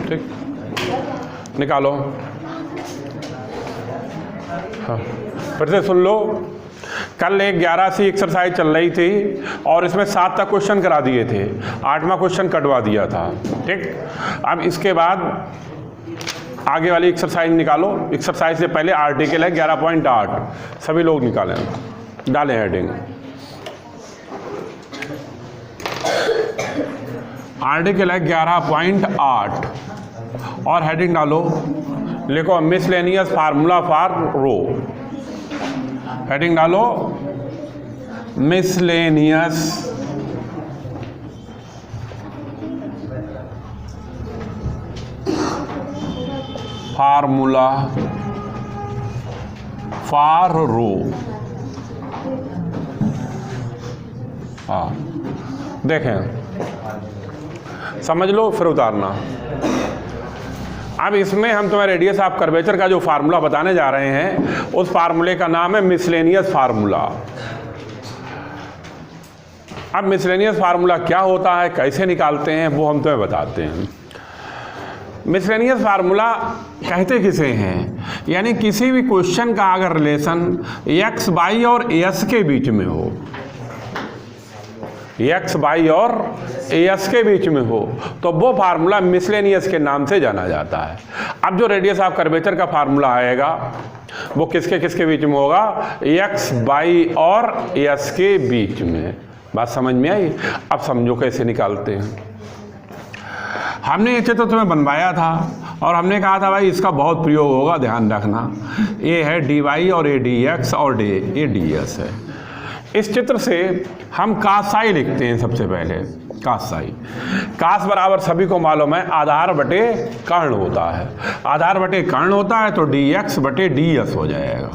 ठीक, निकालो। हाँ, फिर से सुन लो। कल एक 11 सी एक्सरसाइज चल रही थी और इसमें 7 तक क्वेश्चन करा दिए थे, 8वां क्वेश्चन कटवा दिया था। ठीक, अब इसके बाद आगे वाली एक्सरसाइज निकालो। एक्सरसाइज से पहले आर्टिकल है 11.8, सभी लोग निकालें, डालें हेडिंग। आर्टिकल है 11.8 और हेडिंग डालो, लिखो miscellaneous formula for row. Heading डालो मिसलेनियस फार्मूला फॉर रो। हाँ, देखें, समझ लो फिर उतारना। अब इसमें हम तुम्हें रेडियस ऑफ कर्वेचर का जो फार्मूला बताने जा रहे हैं, उस फार्मूले का नाम है मिसलेनियस फार्मूला। अब मिसलेनियस फार्मूला क्या होता है, कैसे निकालते हैं, वो हम तुम्हें बताते हैं। मिसलेनियस फार्मूला कहते किसे हैं, यानी किसी भी क्वेश्चन का अगर रिलेशन एक्स वाई और एस के बीच में हो, एक्स वाई और एस के बीच में हो, तो वो फार्मूला मिसलेनियस के नाम से जाना जाता है। अब जो रेडियस ऑफ कर्वेचर का फार्मूला आएगा वो किसके किसके बीच में होगा, एक्स वाई और एस के बीच में। बात समझ में आई? अब समझो कैसे निकालते हैं। हमने ये चित्र तुम्हें बनवाया था और हमने कहा था भाई इसका बहुत प्रयोग होगा, ध्यान रखना। ये है डी वाई और ये डी एक्स और ये डी एस है। इस चित्र से हम कास साई लिखते हैं। सबसे पहले कास साई, कास बराबर सभी को मालूम है आधार बटे कर्ण होता है। आधार बटे कर्ण होता है तो डी एक्स बटे डी एस हो जाएगा,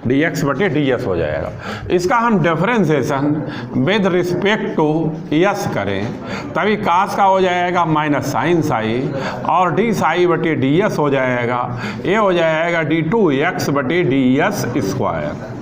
डी एक्स बटे डी एस हो जाएगा। इसका हम differentiation with respect to s करें तभी कास का हो जाएगा माइनस साइन साई और डी साई बटे डी एस हो जाएगा। ये हो जाएगा डी टू एक्स बटे डी एस स्क्वायर।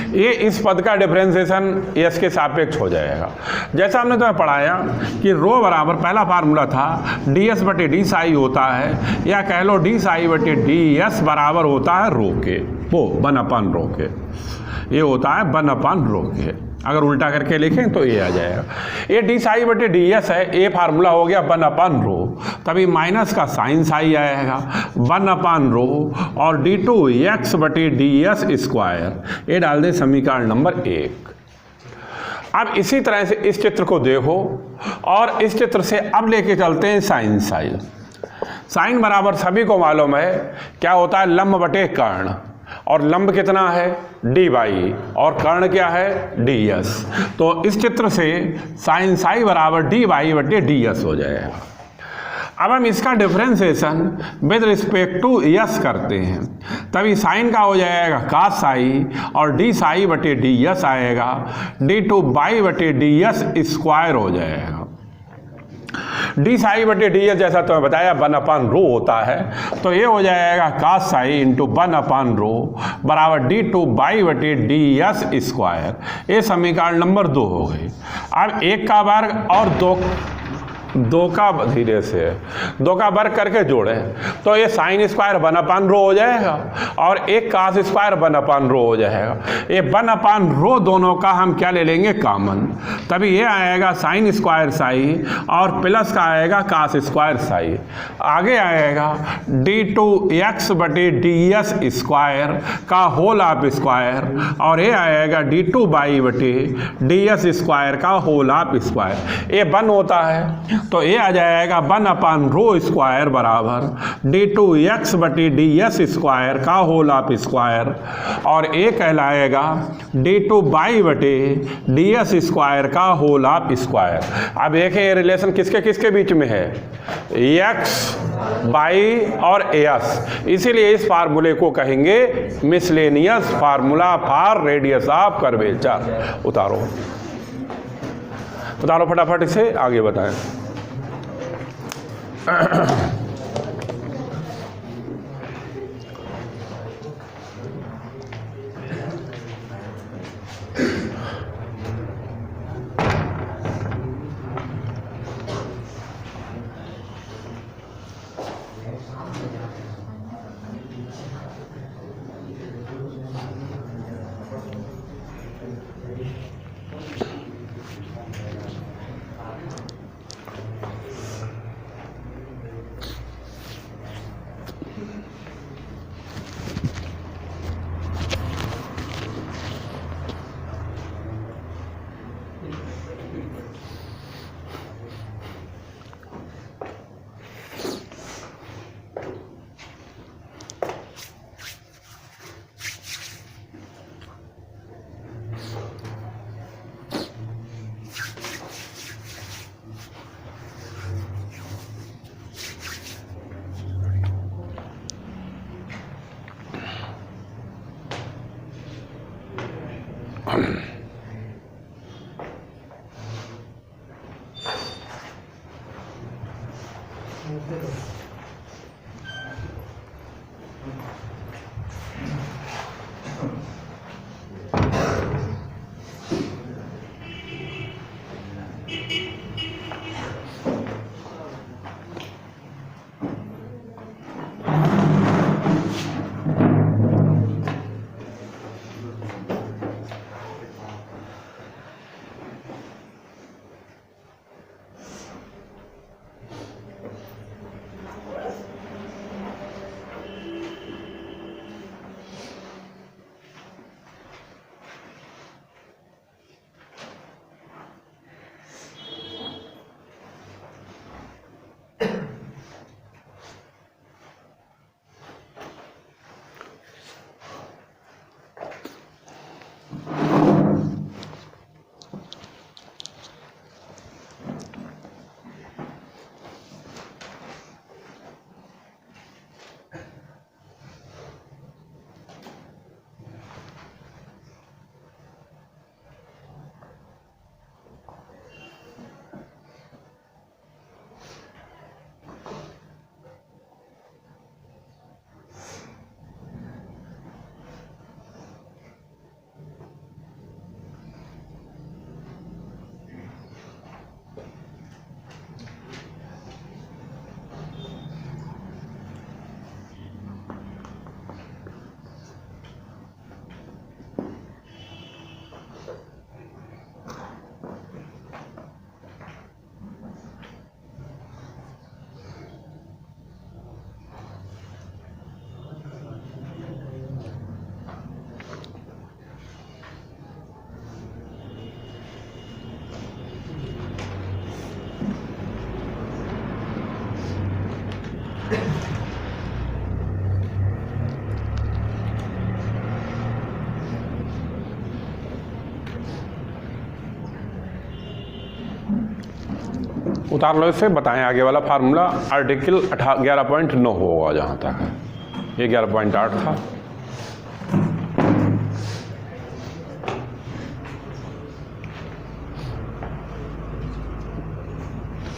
ये इस पद का डिफरेंशिएशन एस के सापेक्ष हो जाएगा। जैसा हमने तुम्हें पढ़ाया कि रो बराबर पहला फार्मूला था डी एस बटे डी साई होता है, या कह लो डी साई बटे डी एस बराबर होता है रो के, वो 1/रो के। ये होता है 1/रो के। अगर उल्टा करके लिखें तो ये आ जाएगा। ये डी साई बटे डी एस है, ये फार्मूला हो गया 1/रो, तभी माइनस का साइन साई आएगा 1/रो और डी टू एक्स बटे डी एस स्क्वायर। ये डाल दें समीकरण नंबर 1। अब इसी तरह से इस चित्र को देखो और इस चित्र से अब लेके चलते हैं साइन साई। साइन बराबर सभी को मालूम है क्या होता है, लंब बटे कर्ण, और लंब कितना है डी वाई और कर्ण क्या है डी एस। तो इस चित्र से साइन साई बराबर डी वाई बटे डी एस हो जाएगा। अब हम इसका differentiation with respect to s करते हैं तभी साइन का हो जाएगा कास साई और डी साई बटे डी एस आएगा, डी टू वाई बटे डी एस स्क्वायर हो जाएगा। डी साई बटे डी एस जैसा तुम्हें बताया 1/रो होता है, तो ये हो जाएगा कास साई इंटू 1/रो बराबर डी टू वाई बटे डी एस स्क्वायर। ये समीकरण नंबर 2 हो गई। अब 1 का वर्ग और 2 का धीरे से 2 का वर्ग करके जोड़े तो ये साइन स्क्वायर 1/रो हो जाएगा और एक कास स्क्वायर 1/रो हो जाएगा। ये 1/रो दोनों का हम क्या ले लेंगे कॉमन, तभी ये आएगा साइन स्क्वायर साई और प्लस का आएगा कास स्क्वायर साई। आगे आएगा डी टू एक्स बटे डी एस स्क्वायर का होल ऑफ स्क्वायर और ये आएगा डी टू वाई बटे डी एस स्क्वायर का होल ऑफ स्क्वायर। ये 1 होता है तो ये आ जाएगा 1/रो स्क्वायर बराबर डी टू एक्स बटे डी एस स्क्वायर का होल ऑफ स्क्वायर और ये कहलाएगा डी टू वाई बटे डी एस स्क्वायर का होल ऑफ स्क्वायर। अब देखें ये रिलेशन किसके किसके बीच में है, एक्स वाई और एस, इसीलिए इस फार्मूले को कहेंगे miscellaneous formula for radius of curvature. उतारो उतारो फटाफट, इसे आगे बताएं। उतार लो इससे, बताएं आगे वाला फार्मूला। आर्टिकल 11.9 होगा जहाँ तक है, ये 11.8 था।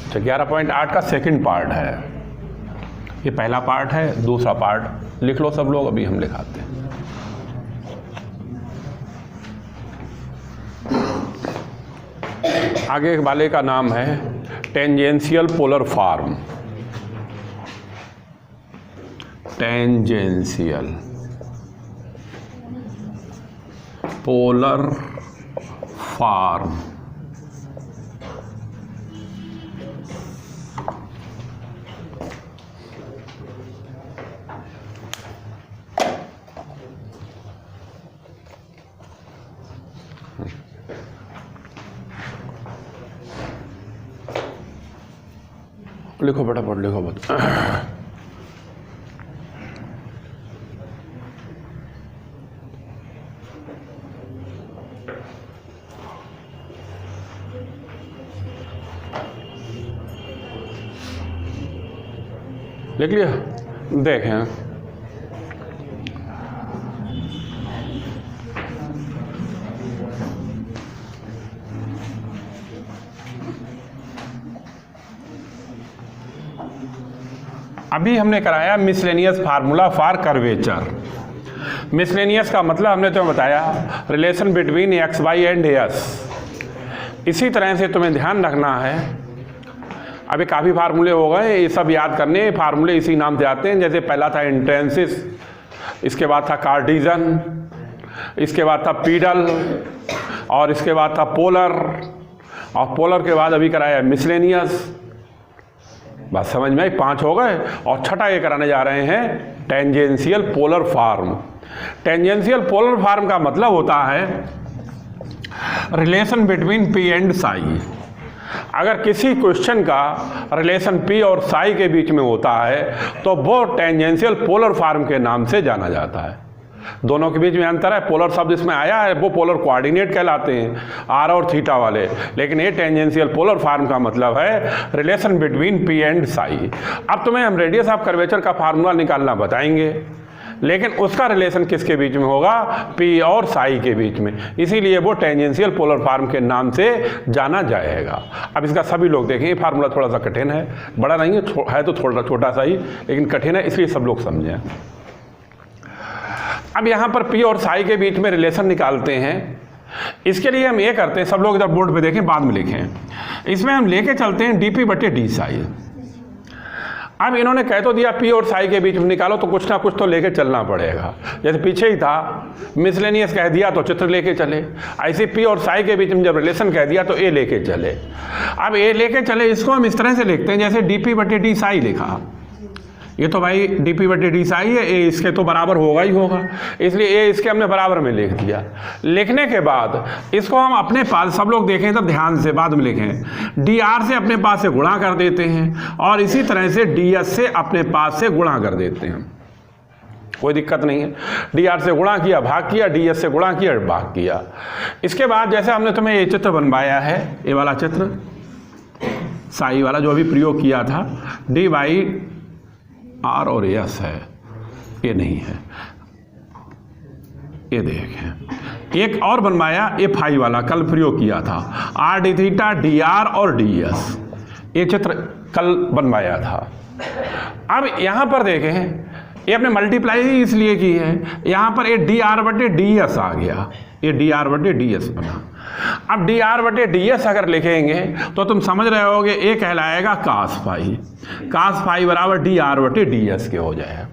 अच्छा, 11.8 का सेकंड पार्ट है, ये पहला पार्ट है, दूसरा पार्ट लिख लो सब लोग, अभी हम लिखाते हैं। आगे वाले का नाम है tangential polar form. Tangential polar form. लिखो फटाफट, लिखो मत। लिख लिया? देखें, अभी हमने कराया miscellaneous formula for curvature. Miscellaneous का मतलब हमने तुम्हें बताया relation between x y and s. इसी तरह से तुम्हें ध्यान रखना है, अभी काफ़ी फार्मूले हो गए, ये सब याद करने। फार्मूले इसी नाम से आते हैं, जैसे पहला था इंट्रेंसिस, इसके बाद था कार्टिजन, इसके बाद था पीडल, और इसके बाद था पोलर, और पोलर के बाद अभी कराया मिसलेनियस। बात समझ में आई? 5 हो गए, और छठा ये कराने जा रहे हैं tangential polar form. Tangential polar form का मतलब होता है relation between P and Sai. अगर किसी क्वेश्चन का रिलेशन पी और साई के बीच में होता है तो वो टेंजेंशियल पोलर फॉर्म के नाम से जाना जाता है। दोनों के बीच में अंतर है, पोलर शब्द इसमें आया है, वो पोलर कोऑर्डिनेट कहलाते हैं, आर और थीटा वाले, लेकिन ये टेंजेंशियल पोलर फॉर्म का मतलब है relation between P and Sai. अब तुम्हें हम रेडियस ऑफ कर्वेचर का फार्मूला निकालना बताएंगे। लेकिन उसका रिलेशन किसके बीच में होगा, पी और साई के बीच में, इसीलिए वो टेंजेंशियल पोलर फॉर्म के नाम से जाना जाएगा। अब इसका सभी लोग देखें, ये फार्मूला थोड़ा सा कठिन है, बड़ा नहीं है तो थोड़ा छोटा सा ही, लेकिन कठिन है, इसलिए सब लोग समझें। अब यहाँ पर पी और साई के बीच में रिलेशन निकालते हैं। इसके लिए हम ये करते हैं, सब लोग इधर बोर्ड पे देखें, बाद में लिखें। इसमें हम लेके चलते हैं डी पी बटे डी साई। अब इन्होंने कह तो दिया पी और साई के बीच में निकालो, तो कुछ ना कुछ तो लेके चलना पड़ेगा। जैसे पीछे ही था मिसलेनियस कह दिया तो चित्र लेके चले, ऐसे पी और साई के बीच में जब रिलेशन कह दिया तो ए लेके चले। अब ए लेके चले, इसको हम इस तरह से लिखते हैं जैसे डी पी बटे डी साई लिखा। ये तो भाई डी पी बटे डी साई है, ए इसके तो बराबर होगा ही होगा, इसलिए ए इसके हमने बराबर में लिख दिया। लिखने के बाद इसको हम अपने पास, सब लोग देखें तब ध्यान से, बाद में लिखें, डी आर से अपने पास से गुणा कर देते हैं और इसी तरह से डी एस से अपने पास से गुणा कर देते हैं, कोई दिक्कत नहीं है। डी आर से गुणा किया, भाग किया, डी एस से गुणा किया, भाग किया। इसके बाद जैसे हमने तुम्हें ये चित्र बनवाया है, ये वाला चित्र साई वाला जो अभी प्रयोग किया था, डी बाई आर और एस है, ये नहीं है, ये देखें। एक और बनवाया ये फाई वाला, कल प्रयोग किया था, R D theta D R और डी एस, ये चित्र कल बनवाया था। अब यहाँ पर देखें, ये अपने मल्टीप्लाई ही इसलिए की है, यहाँ पर ये डी आर बटे डी एस आ गया, ये डी आर बटे डी एस बना। अब डी आर बटे डी एस अगर लिखेंगे तो तुम समझ रहे होगे ये कहलाएगा कास फाई, कास फाई बराबर डी आर बटे डी एस के हो जाएगा,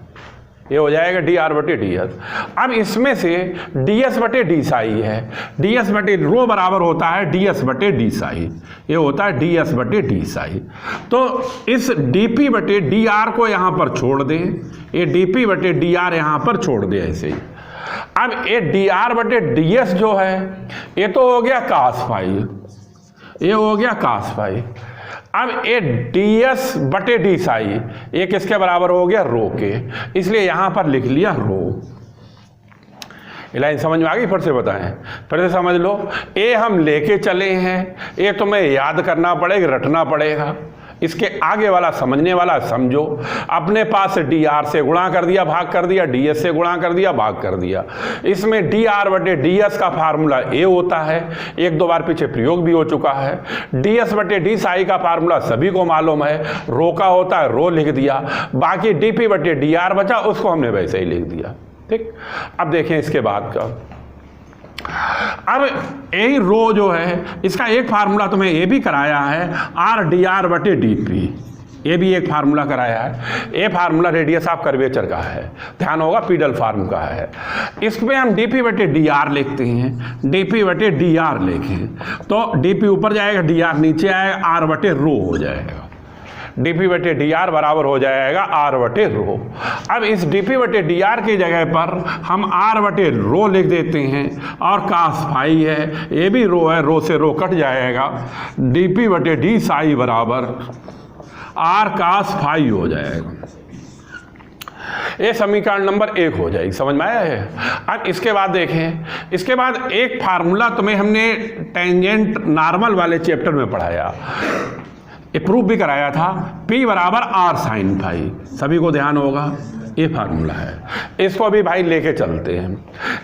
ये हो जाएगा डी आर बटे डी एस। अब इसमें से डी एस बटे डी साई है, डी एस बटे रो बराबर होता है डी एस बटे डी साई, ये होता है डी एस बटे डी साई। तो इस डी पी बटे डी आर को यहाँ पर छोड़ दें, ये डी पी बटे डी आर यहाँ पर छोड़ दें ऐसे ही। अब ये डी आर बटे डी एस जो है ये तो हो गया कास फाई, ये हो गया कास फाई। अब ये डी एस बटे डी साई ये किसके बराबर हो गया, रो के, इसलिए यहां पर लिख लिया रो। ये लाइन समझ में आ गई? फिर से बताएं, फिर से समझ लो। ये हम लेके चले हैं, ये तुम्हें याद करना पड़ेगा, रटना पड़ेगा, इसके आगे वाला समझने वाला समझो। अपने पास डी आर से गुणा कर दिया, भाग कर दिया, डी एस से गुणा कर दिया, भाग कर दिया। इसमें डी आर बटे डी एस का फार्मूला ए होता है, एक दो बार पीछे प्रयोग भी हो चुका है। डी एस बटे डी साई का फार्मूला सभी को मालूम है, रो का होता है, रो लिख दिया। बाकी डी पी बटे डी आर बचा, उसको हमने वैसे ही लिख दिया। ठीक, अब देखें इसके बाद का। अब यही रो जो है इसका एक फार्मूला तुम्हें ये भी कराया है, आर डी आर बटे डी पी, ये भी एक फार्मूला कराया है। ये फार्मूला रेडियस ऑफ कर्वेचर का है, ध्यान होगा पीडल फार्म का है। इसमें हम डी पी बटे डी आर लिखते हैं, डी पी बटे डी आर लिखें तो डी पी ऊपर जाएगा, डी आर नीचे आएगा, आर बटे रो हो जाएगा। डी पी बटे डी आर बराबर हो जाएगा आर बटे रो। अब इस डी पी बटे डी आर की जगह पर हम आर बटे रो लिख देते हैं और कास फाई है, ये भी रो है, रो से रो कट जाएगा, डी पी बटे डी साई बराबर आर कास फाई हो जाएगा। ये समीकरण नंबर 1 हो जाएगी, समझ में आया है? अब इसके बाद देखें, इसके बाद एक फार्मूला तुम्हें हमने टेंजेंट नॉर्मल वाले चैप्टर में पढ़ाया, ये प्रूफ भी कराया था, P बराबर आर साइन फाई, सभी को ध्यान होगा, ये फार्मूला है। इसको अभी भाई लेके चलते हैं,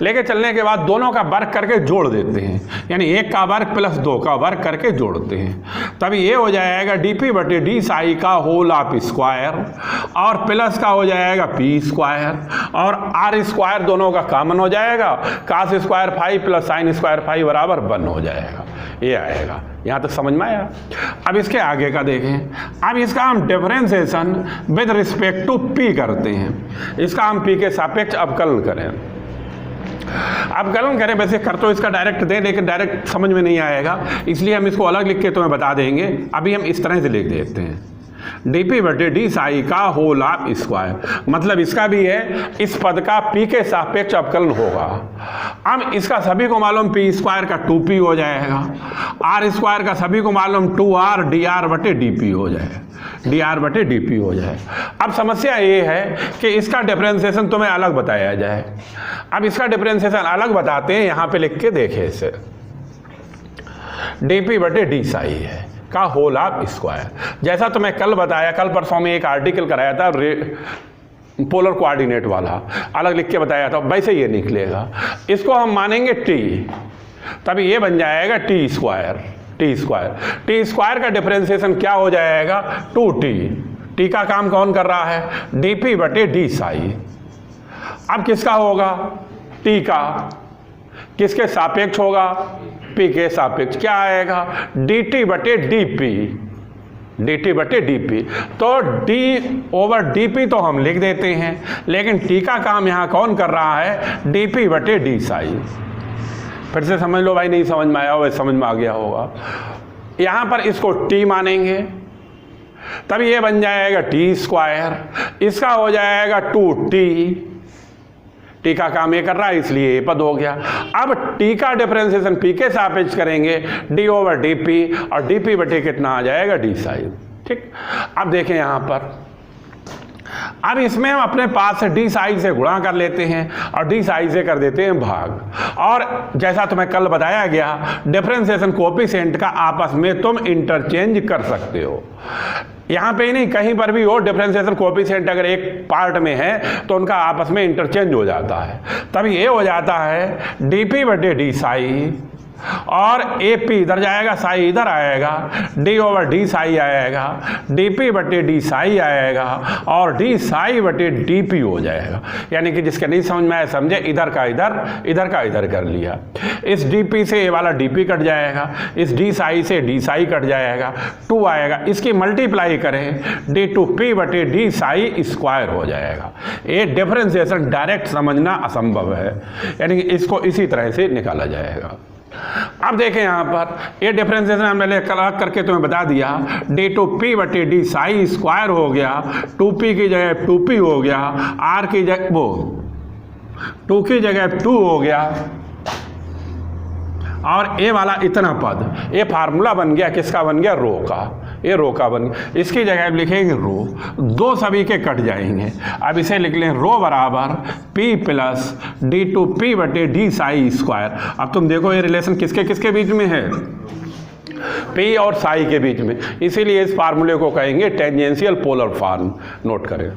लेके चलने के बाद दोनों का वर्ग करके जोड़ देते हैं, यानी 1 का वर्ग प्लस 2 का वर्ग करके जोड़ते हैं, तभी ये हो जाएगा डी पी बटे डी साई का होल ऑफ स्क्वायर और प्लस का हो जाएगा पी स्क्वायर और आर स्क्वायर दोनों का कॉमन हो जाएगा, cos square phi plus sine square phi बराबर 1 हो जाएगा, ये आएगा। यहाँ तक समझ में आया? अब इसके आगे का देखें, अब इसका हम differentiation with respect to p करते हैं, इसका हम पी के सापेक्ष अवकलन करें। अवकलन करें, वैसे कर तो इसका डायरेक्ट दें लेकिन डायरेक्ट समझ में नहीं आएगा, इसलिए हम इसको अलग लिख के तुम्हें बता देंगे। अभी हम इस तरह से लिख देते हैं, डी पी बटे डी साई का होल ऑफ स्क्वायर, मतलब इसका भी है, इस पद का पी के सापेक्ष अवकलन होगा। अब इसका सभी को मालूम पी स्क्वायर का 2p हो जाएगा, आर स्क्वायर का सभी को मालूम 2r डी आर बटे डी पी हो जाएगा, डी आर बटे डी पी हो जाए। अब समस्या ये है कि इसका डिफरेंशिएशन तुम्हें अलग बताया जाए। अब इसका डिफरेंशिएशन अलग बताते हैं, यहाँ पे लिख के देखे इसे, डी पी बटे डी साई है का होल ऑफ स्क्वायर। जैसा तुम्हें कल बताया, कल परसों में एक आर्टिकल कराया था पोलर कोऑर्डिनेट वाला अलग लिख के बताया था, वैसे ये निकलेगा। इसको हम मानेंगे टी, तभी ये बन जाएगा टी स्क्वायर। टी स्क्वायर का डिफरेंशिएशन क्या हो जाएगा? 2t। टी का काम कौन कर रहा है? dp बटे डी साई। अब किसका होगा? टी का। किसके सापेक्ष होगा? p के सापेक्ष। क्या आएगा? dt बटे dp। तो d ओवर dp तो हम लिख देते हैं, लेकिन t का काम यहां कौन कर रहा है? dp बटे डी साई। फिर से समझ लो भाई, नहीं समझ में आया हो, समझ में आ गया होगा। यहां पर इसको t मानेंगे, तब ये बन जाएगा टी स्क्वायर। इसका हो जाएगा 2t। टी का काम ये कर रहा है, इसलिए ये पद हो गया। अब टी का डिफरेंशिएशन पी के सापेक्ष करेंगे, डी ओवर डी पी, और डी पी बटे कितना आ जाएगा? डी साई। ठीक। अब देखें यहां पर, अब इसमें हम अपने पास से डी साई से गुणा कर लेते हैं और डी साई से कर देते हैं भाग। और जैसा तुम्हें कल बताया गया, डिफरेंशिएशन कोएफिशिएंट का आपस में तुम इंटरचेंज कर सकते हो। यहां पे ही नहीं, कहीं पर भी हो, डिफरेंशिएशन कोएफिशिएंट अगर एक पार्ट में है तो उनका आपस में इंटरचेंज हो जाता है। तब ये हो जाता है डीपी बटे डी साई, और ए पी इधर जाएगा, साई इधर आएगा, डी ओवर डी साई आएगा, डी पी बटे डी साई आएगा, और डी साई बटे डी पी हो जाएगा। यानी कि जिसके नहीं समझ में आया समझे, इधर का इधर कर लिया। इस डी पी से ये वाला डी पी कट जाएगा, इस डी साई से डी साई कट जाएगा, 2 आएगा। इसकी मल्टीप्लाई करें, डी टू पी बटे डी साई स्क्वायर हो जाएगा। ये डिफरेंशिएशन डायरेक्ट समझना असंभव है, यानी कि इसको इसी तरह से निकाला जाएगा। अब देखें यहां पर, ये डिफरेंशिएशन हमने अलग करके तुम्हें बता दिया। डी टू पी बटे डी साई स्क्वायर हो गया, 2p की जगह 2p हो गया, r की जगह 2 की जगह 2 हो गया, और ए वाला इतना पद, ये फार्मूला बन गया, किसका बन गया? रो का। ये रो का बन गया। इसकी जगह लिखेंगे रो, 2 सभी के कट जाएंगे। अब इसे लिख लें रो बराबर p plus d two p बटे डी साई स्क्वायर। अब तुम देखो ये रिलेशन किसके किसके बीच में है? p और साई के बीच में, इसीलिए इस फार्मूले को कहेंगे टेंजेंशियल पोलर फॉर्म। नोट करें।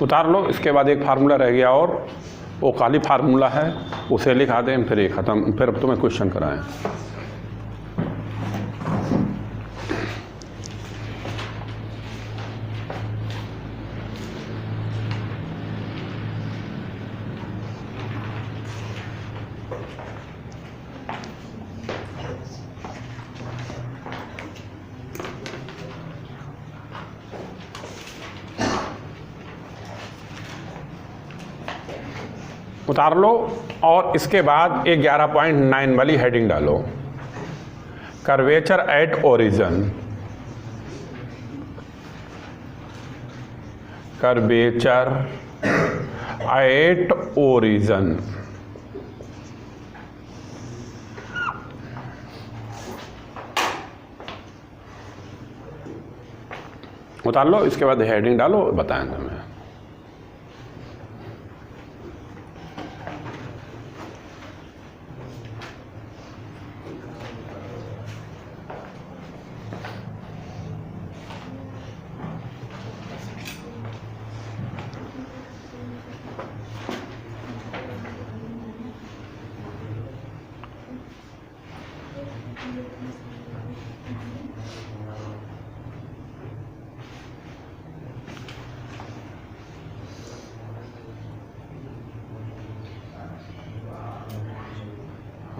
उतार लो। इसके बाद एक फार्मूला रह गया और वो खाली फार्मूला है, उसे लिखा दें, फिर ये ख़त्म, फिर अब तुम्हें क्वेश्चन कराएं। उतार लो और इसके बाद एक 11.9 वाली हेडिंग डालो, curvature at origin. Curvature at origin. उतार लो, इसके बाद हेडिंग डालो, बताएं तुम्हें।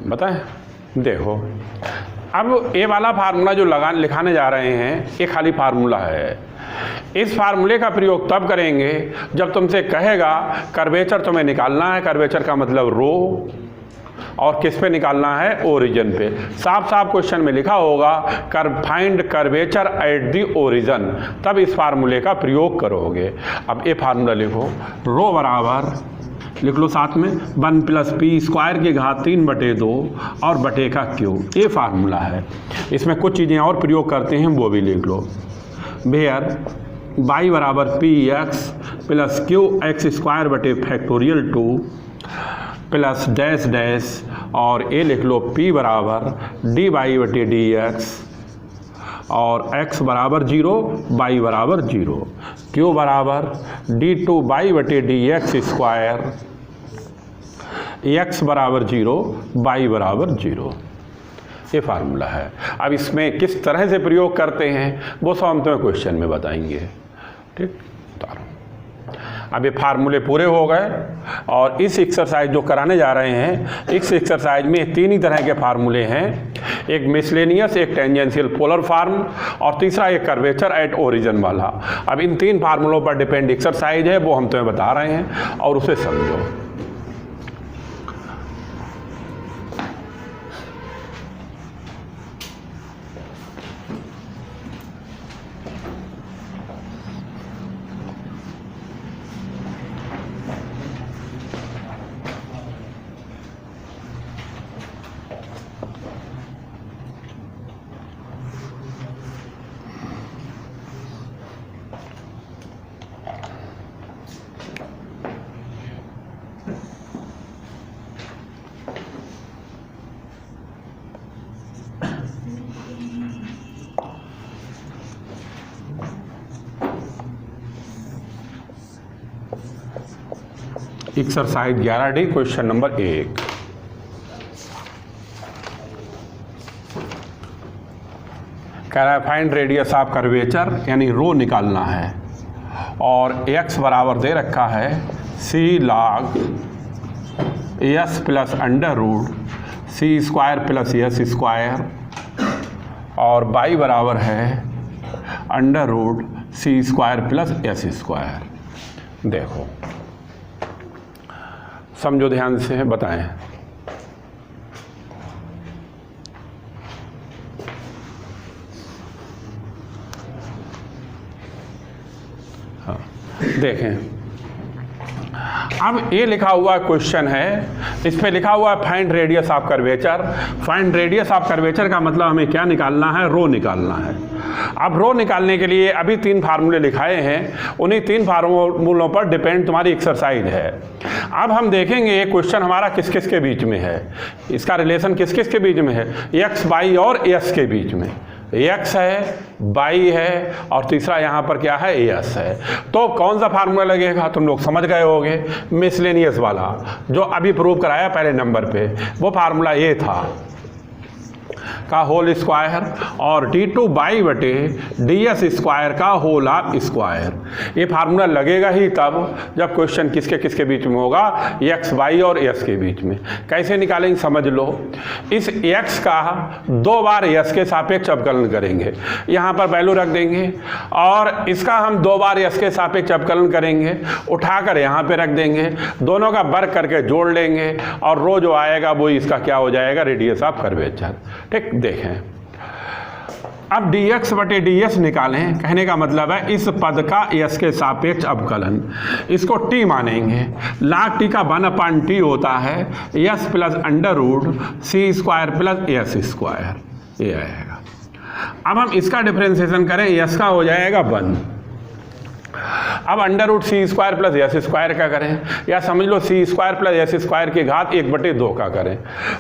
बताएं। देखो अब ये वाला फार्मूला जो लिखाने जा रहे हैं, ये खाली फार्मूला है। इस फार्मूले का प्रयोग तब करेंगे जब तुमसे कहेगा कर्वेचर तुम्हें निकालना है। कर्वेचर का मतलब रो, और किस पे निकालना है? ओरिजिन पे। साफ साफ क्वेश्चन में लिखा होगा find curvature at the origin, तब इस फार्मूले का प्रयोग करोगे। अब ये फार्मूला लिखो, रो बराबर लिख लो साथ में 1 + p² की घात 3/2 और बटे का क्यूब। ये फार्मूला है। इसमें कुछ चीज़ें और प्रयोग करते हैं, वो भी लिख लो। वेयर y बराबर px + qx² बटे फैक्टोरियल 2 प्लस डैश डैश, और ये लिख लो p बराबर dy/dx और x बराबर 0, y बराबर 0, q बराबर d2y/dx स्क्वायर, x बराबर 0, y बराबर 0। ये फार्मूला है। अब इसमें किस तरह से प्रयोग करते हैं वो सब हम तुम्हें क्वेश्चन में बताएंगे। ठीक, उतारो। अब ये फार्मूले पूरे हो गए और इस एक्सरसाइज जो कराने जा रहे हैं, इस एक्सरसाइज में 3 ही तरह के फार्मूले हैं। एक मिसलेनियस, एक टेंजेंशियल पोलर फॉर्म और तीसरा एक कर्वेचर एट ओरिजिन वाला। अब इन 3 फार्मूलों पर डिपेंड एक्सरसाइज है, वो हम तुम्हें बता रहे हैं और उसे समझो। Exercise 11D question number 1। कह रहा है फाइंड रेडियस ऑफ कर्वेचर, यानी रो निकालना है, और x बराबर दे रखा है c log s plus √c² plus s², और y बराबर है √c² प्लस s²। देखो समझो ध्यान से, बताएं। हाँ, देखें। अब ये लिखा हुआ क्वेश्चन है, इस पे लिखा हुआ है find radius of curvature. Find radius of curvature का मतलब हमें क्या निकालना है? रो निकालना है। अब रो निकालने के लिए अभी 3 फार्मूले लिखाए हैं, उन्हीं 3 फार्मूलों पर डिपेंड तुम्हारी एक्सरसाइज है। अब हम देखेंगे ये क्वेश्चन हमारा किस किस के बीच में है, इसका रिलेशन किस किस के बीच में है? x, y और s के बीच में। x है, y है और तीसरा यहाँ पर क्या है, s है। तो कौन सा फार्मूला लगेगा, तुम लोग समझ गए होगे, मिसलेनियस वाला जो अभी प्रूव कराया पहले नंबर पे, वो फार्मूला ये था का होल स्क्वायर और d2/ds² का होल ऑफ स्क्वायर। ये फार्मूला लगेगा ही तब जब क्वेश्चन किसके किसके बीच में होगा, x, y और s के बीच में। कैसे निकालेंगे समझ लो। इस x का 2 बार s के सापेक्ष अवकलन करेंगे, यहाँ पर वैल्यू रख देंगे, और इसका हम 2 बार s के सापेक्ष अवकलन करेंगे, उठाकर यहाँ पे रख देंगे, दोनों का वर्ग करके जोड़ लेंगे और रो जो आएगा वो इसका क्या हो जाएगा, रेडियस ऑफ कर्वेचर। ठीक, देखें अब dx/ds निकालें। कहने का मतलब है इस पद का s के सापेक्ष अवकलन, इसको t मानेंगे। log t का 1/t होता है s plus √c² plus s², ये आएगा। अब हम इसका डिफरेंशिएशन करें, s का हो जाएगा 1। अब √c² प्लस s² का करें, या समझ लो c² प्लस s² की घात 1/2 का करें,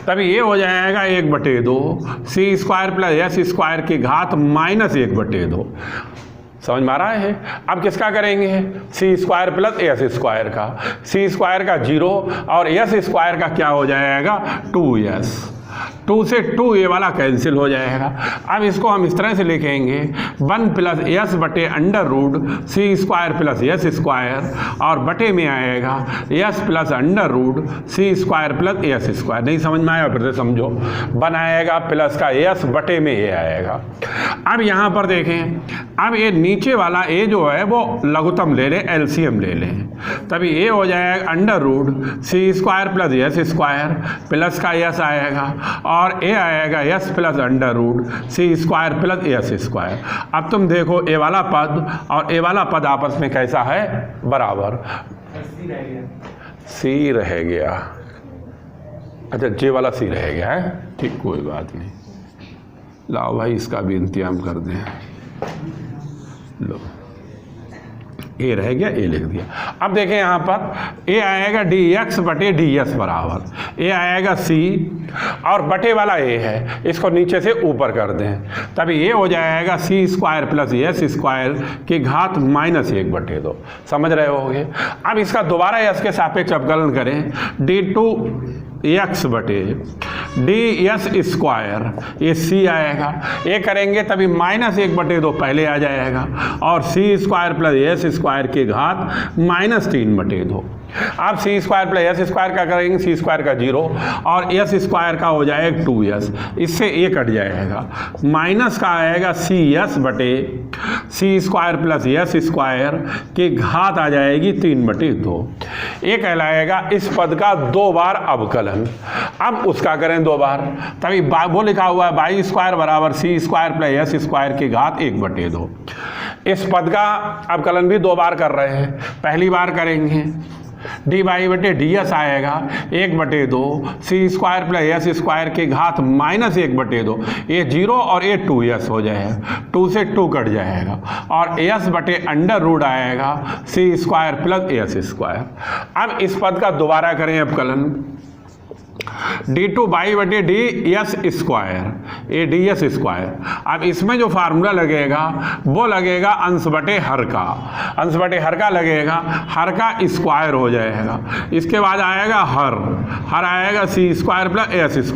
तब ये हो जाएगा 1/2 c² प्लस s² की घात -1/2। समझ में आ रहा है। अब किसका करेंगे, c² प्लस s² का, c² का 0 और s² का क्या हो जाएगा 2s। 2 से 2 ये वाला कैंसिल हो जाएगा। अब इसको हम इस तरह से लिखेंगे 1 प्लस s/√c² प्लस s² और बटे में आएगा s plus √c² plus s²। नहीं समझ में आया, फिर से समझो। 1 आएगा प्लस का s, बटे में ये आएगा। अब यहाँ पर देखें, अब ये नीचे वाला a जो है वो लघुत्तम ले लें, एलसीएम ले लें, तभी ये हो जाएगा √c² प्लस s² प्लस का s आएगा और a आएगा s plus √c² plus s²। अब तुम देखो a वाला पद और a वाला पद आपस में कैसा है, बराबर। c रह गया, अच्छा j वाला c रह गया है, ठीक, कोई बात नहीं। लाओ भाई इसका भी इंतजाम कर दें, लो ए रह गया, ए लिख दिया। अब देखें यहाँ पर ए आएगा dx/ds बराबर, ए आएगा c और बटे वाला ए है, इसको नीचे से ऊपर कर दें, तभी ये हो जाएगा c² प्लस s² की घात -1/2। समझ रहे होगे। अब इसका दोबारा s के सापेक्ष अवकलन करें, d2x/ds², ये c आएगा, ये करेंगे तभी -1/2 पहले आ जाएगा और c² प्लस s² की घात -3/2। अब c² प्लस s² का करेंगे, c² का 0 और s² का हो जाएगा 2s, इससे ये कट जाएगा, माइनस का आएगा cs/c² प्लस s² की घात आ जाएगी 3/2। ये कहलाएगा इस पद का 2 बार अवकलन। अब उसका करें 2 बार, तभी वो लिखा हुआ है y² बराबर c² प्लस s² की घात 1/2। इस पद का अवकलन भी 2 बार कर रहे हैं। पहली बार करेंगे dy/ds आएगा 1/2 c² प्लस s² की घात -1/2, ये 0 और ये 2s हो जाएगा, 2 से 2 कट जाएगा और s/√, आएगा c² प्लस s²। अब इस पद का दोबारा करें अवकलन, d2/ds², ये ds²। अब इसमें जो फार्मूला लगेगा वो लगेगा अंश बटे हर का, अंश बटे हर का लगेगा, हर का स्क्वायर हो जाएगा, इसके बाद आएगा हर आएगा c² प्लस s²,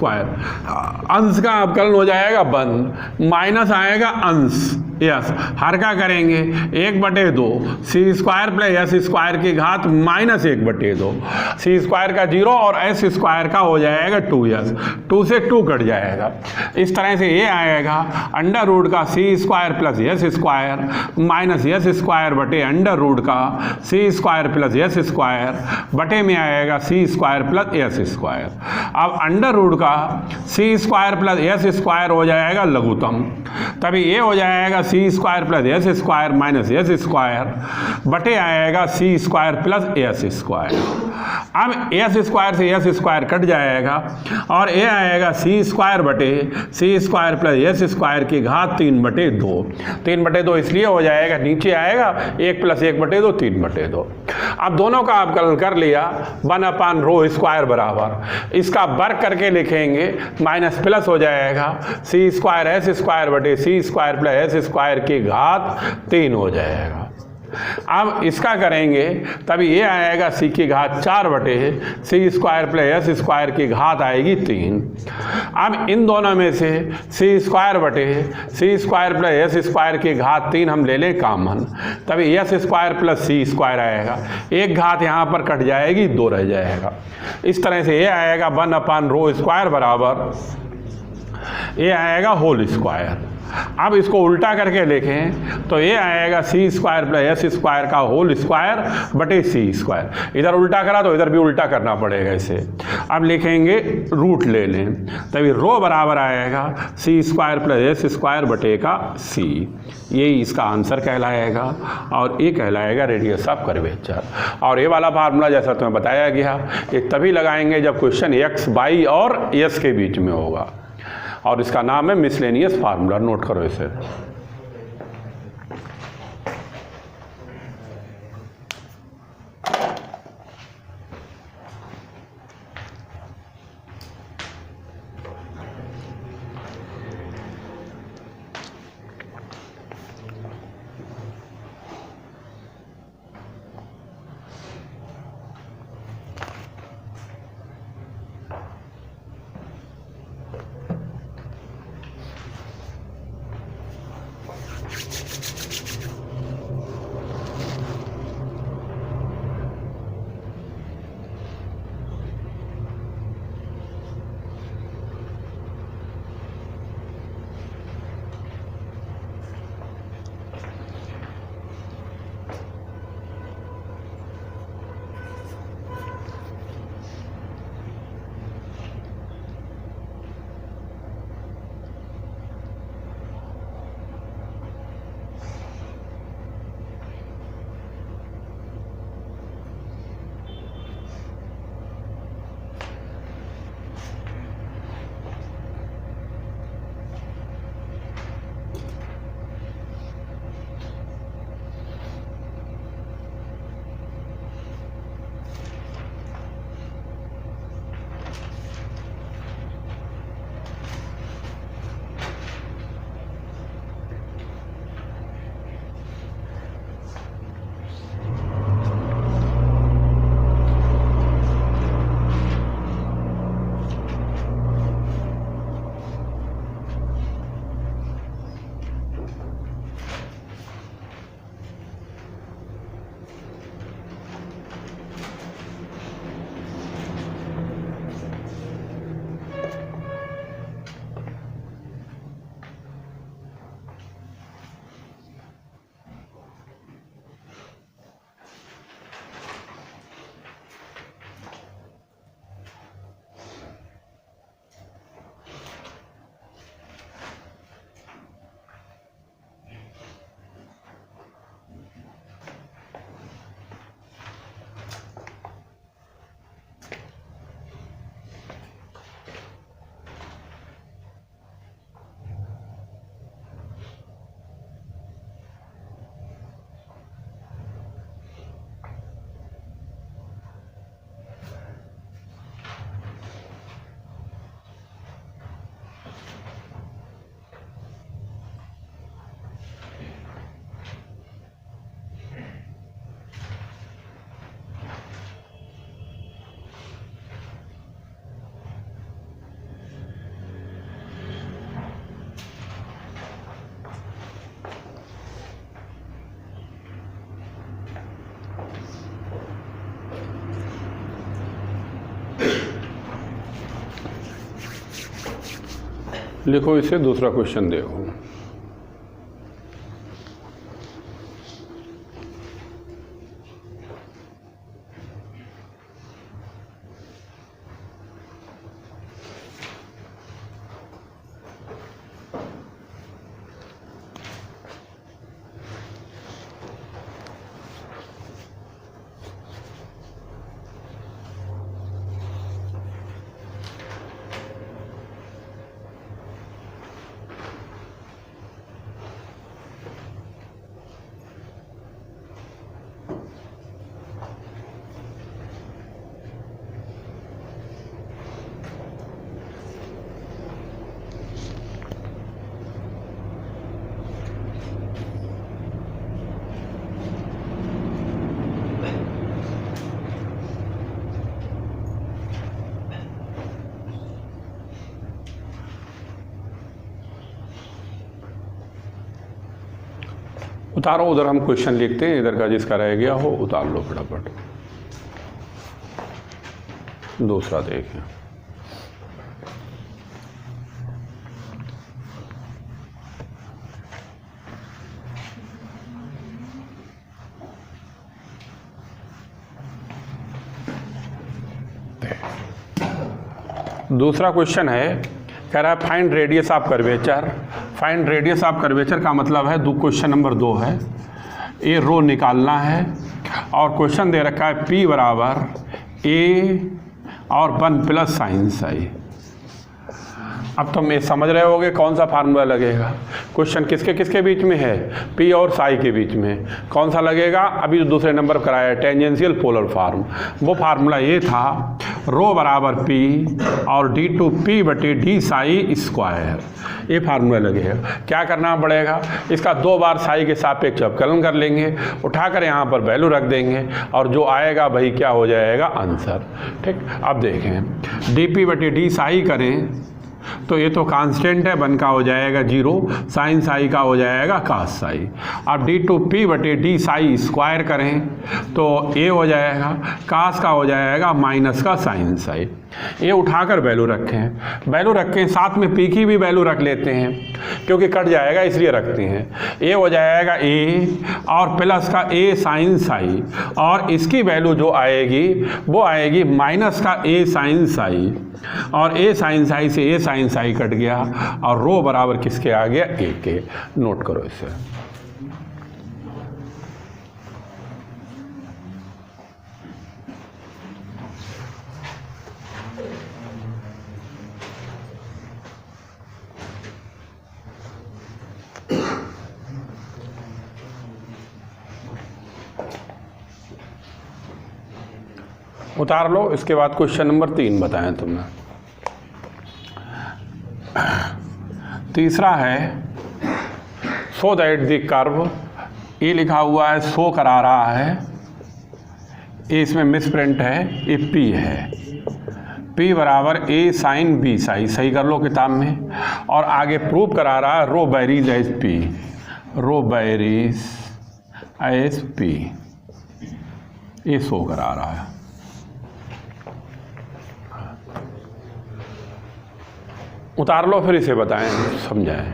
अंश का अवकलन हो जाएगा बंद, माइनस आएगा अंश यस, हर का करेंगे 1/2 c² प्लस s² की घात -1/2, c² का 0 और s² का हो जाएगा 2s, 2 से 2 कट जाएगा। इस तरह से ये आएगा √ का c² plus s² minus s² बटे √ का c² प्लस s² बटे में आएगा c² प्लस s²। अब √ का c² प्लस s² हो जाएगा लघुत्तम, तभी ये हो जाएगा C square plus S square minus S square बटे आएगा C square plus S square. अब एस स्क्वायर से एस स्क्वायर कट जाएगा और ये आएगा सी स्क्वायर बटे C square plus S square की घात 3/2। 3/2 इसलिए हो जाएगा, नीचे आएगा 1 + 1/2 3/2। अब दोनों का अवकलन कर लिया 1/ρ स्क्वायर बराबर, इसका वर्ग करके लिखेंगे माइनस प्लस हो जाएगा सी स्क्वायर एस स्क्वायर बटे C square plus S square की घात 3 हो जाएगा। अब इसका करेंगे तब ये आएगा सी की घात 4 बटे C square plus S square की घात आएगी 3। अब इन दोनों में से सी स्क्वायर बटे C square plus S square की घात 3 हम ले लें कॉमन, तब एस स्क्वायर प्लस सी स्क्वायर आएगा, एक घात यहाँ पर कट जाएगी 2 रह जाएगा। इस तरह से ये आएगा 1/ρ स्क्वायर बराबर ये आएगा होल स्क्वायर। अब इसको उल्टा करके लिखें तो ये आएगा C square plus S square का होल स्क्वायर बटे सी स्क्वायर। इधर उल्टा करा तो इधर भी उल्टा करना पड़ेगा इसे। अब लिखेंगे रूट ले लें तभी रो बराबर आएगा C square plus S square बटे का सी। यही इसका आंसर कहलाएगा और ये कहलाएगा रेडियस ऑफ कर्वेचर। और ये वाला फार्मूला जैसा तुम्हें बताया गया ये तभी लगाएंगे जब क्वेश्चन एक्स वाई और एस के बीच में होगा, और इसका नाम है मिसलेनियस फार्मूला। नोट करो इसे। लिखो इसे, दूसरा क्वेश्चन देखो। उतारो, उधर हम क्वेश्चन लिखते हैं, इधर का जिसका रह गया हो उतार लो फटाफट। दूसरा देखें, दूसरा क्वेश्चन है, कह रहा है find radius of curvature. Find radius of curvature का मतलब है, क्वेश्चन नंबर 2 है, ये रो निकालना है और क्वेश्चन दे रखा है P बराबर A और 1 प्लस साइन साई। अब तुम ये समझ रहे होगे कौन सा फार्मूला लगेगा। क्वेश्चन किसके किसके बीच में है, P और साई के बीच में। कौन सा लगेगा, अभी जो दूसरे नंबर पर कराया है, टेंजेंशियल पोलर फॉर्म। वो फार्मूला ये था, रो बराबर P और d2P बटे d साई स्क्वायर, ये फार्मूला लगेगा। क्या करना पड़ेगा, इसका 2 बार साई के सापेक्ष अवकलन कर लेंगे, उठाकर यहाँ पर वैल्यू रख देंगे और जो आएगा वही क्या हो जाएगा, आंसर। ठीक, अब देखें dP बटे d साई करें तो ये तो कांस्टेंट है, 1 का हो जाएगा 0, साइन साई का हो जाएगा कास साई। अब d2P बटे d साई स्क्वायर करें तो ये हो जाएगा, कास का हो जाएगा माइनस का साइन साई। ये उठाकर वैल्यू रखें, वैल्यू रखें, साथ में P की भी वैल्यू रख लेते हैं क्योंकि कट जाएगा इसलिए रखते हैं। ये हो जाएगा A और प्लस का A साइन साई, और इसकी वैल्यू जो आएगी वो आएगी माइनस का A साइन साई, और A साइन साई से A साइन साई कट गया और रो बराबर किसके आ गया, A के। नोट करो इसे। उतार लो। इसके बाद क्वेश्चन नंबर 3 बताएं तुमने। तीसरा है, सो दैट द कर्व, ये लिखा हुआ है शो करा रहा है, ये इसमें मिस प्रिंट है, ये P है, P बराबर A साइन B साई, सही कर लो किताब में। और आगे प्रूव करा रहा है रो वेरीज एज P, रो वेरीज एज P, ये शो करा रहा है। उतार लो फिर इसे बताएं, समझाएं।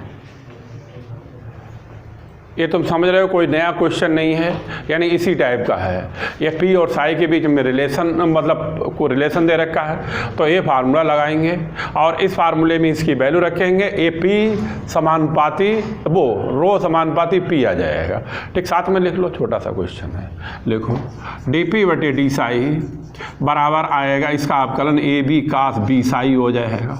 ये तुम समझ रहे हो कोई नया क्वेश्चन नहीं है, यानी इसी टाइप का है। ये P और साई के बीच में रिलेशन, मतलब को रिलेशन दे रखा है, तो ये फार्मूला लगाएंगे और इस फार्मूले में इसकी वैल्यू रखेंगे। ए P समानुपाती वो रो समानुपाती P आ जाएगा। ठीक, साथ में लिख लो, छोटा सा क्वेश्चन है, लिखो dP बटे d साई बराबर आएगा, इसका अवकलन AB कास B साई हो जाएगा।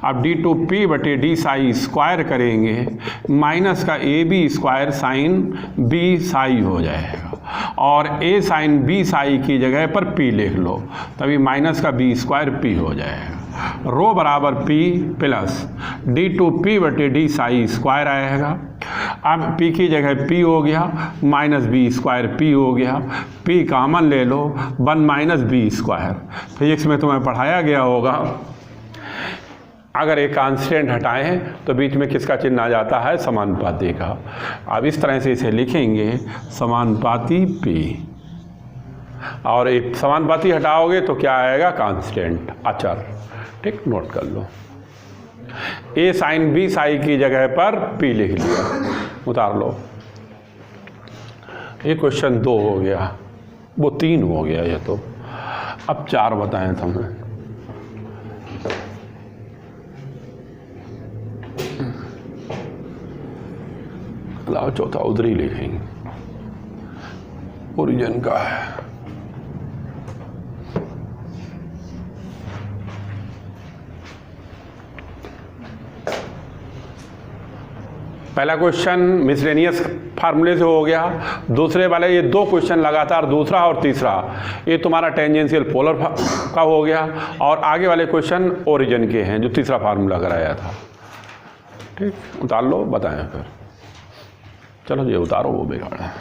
अब d2P बटे d साई स्क्वायर करेंगे, माइनस का AB square sine B Sai हो जाएगा, और A साइन B साई की जगह पर P लिख लो, तभी माइनस का B स्क्वायर P हो जाएगा। रो बराबर P प्लस d2P बटे d साई स्क्वायर आएगा। अब P की जगह P हो गया, माइनस B स्क्वायर P हो गया, P कॉमन ले लो, 1 माइनस B स्क्वायर। फिजिक्स में तुम्हें पढ़ाया गया होगा, अगर एक कांस्टेंट हटाएं तो बीच में किसका चिन्ह आ जाता है, समानुपाती का। अब इस तरह से इसे लिखेंगे, समानुपाती P, और एक समानुपाती हटाओगे तो क्या आएगा, कांस्टेंट, अचर। ठीक, नोट कर लो। A साइन B साई की जगह पर P लिख लिया, उतार लो। ये क्वेश्चन 2 हो गया, वो 3 हो गया ये तो। अब 4 बताएं तुम्हें। लाओ, चौथा उधर ही लिखेंगे, ओरिजिन का है। पहला क्वेश्चन मिसलेनियस फार्मूले से हो गया, दूसरे वाले ये 2 क्वेश्चन लगातार, दूसरा और तीसरा ये तुम्हारा टेंजेंशियल पोलर का हो गया, और आगे वाले क्वेश्चन ओरिजिन के हैं जो तीसरा फार्मूला कराया था। ठीक, उतार लो, बताएं फिर। चलो ये उतारो, वो बेकार है।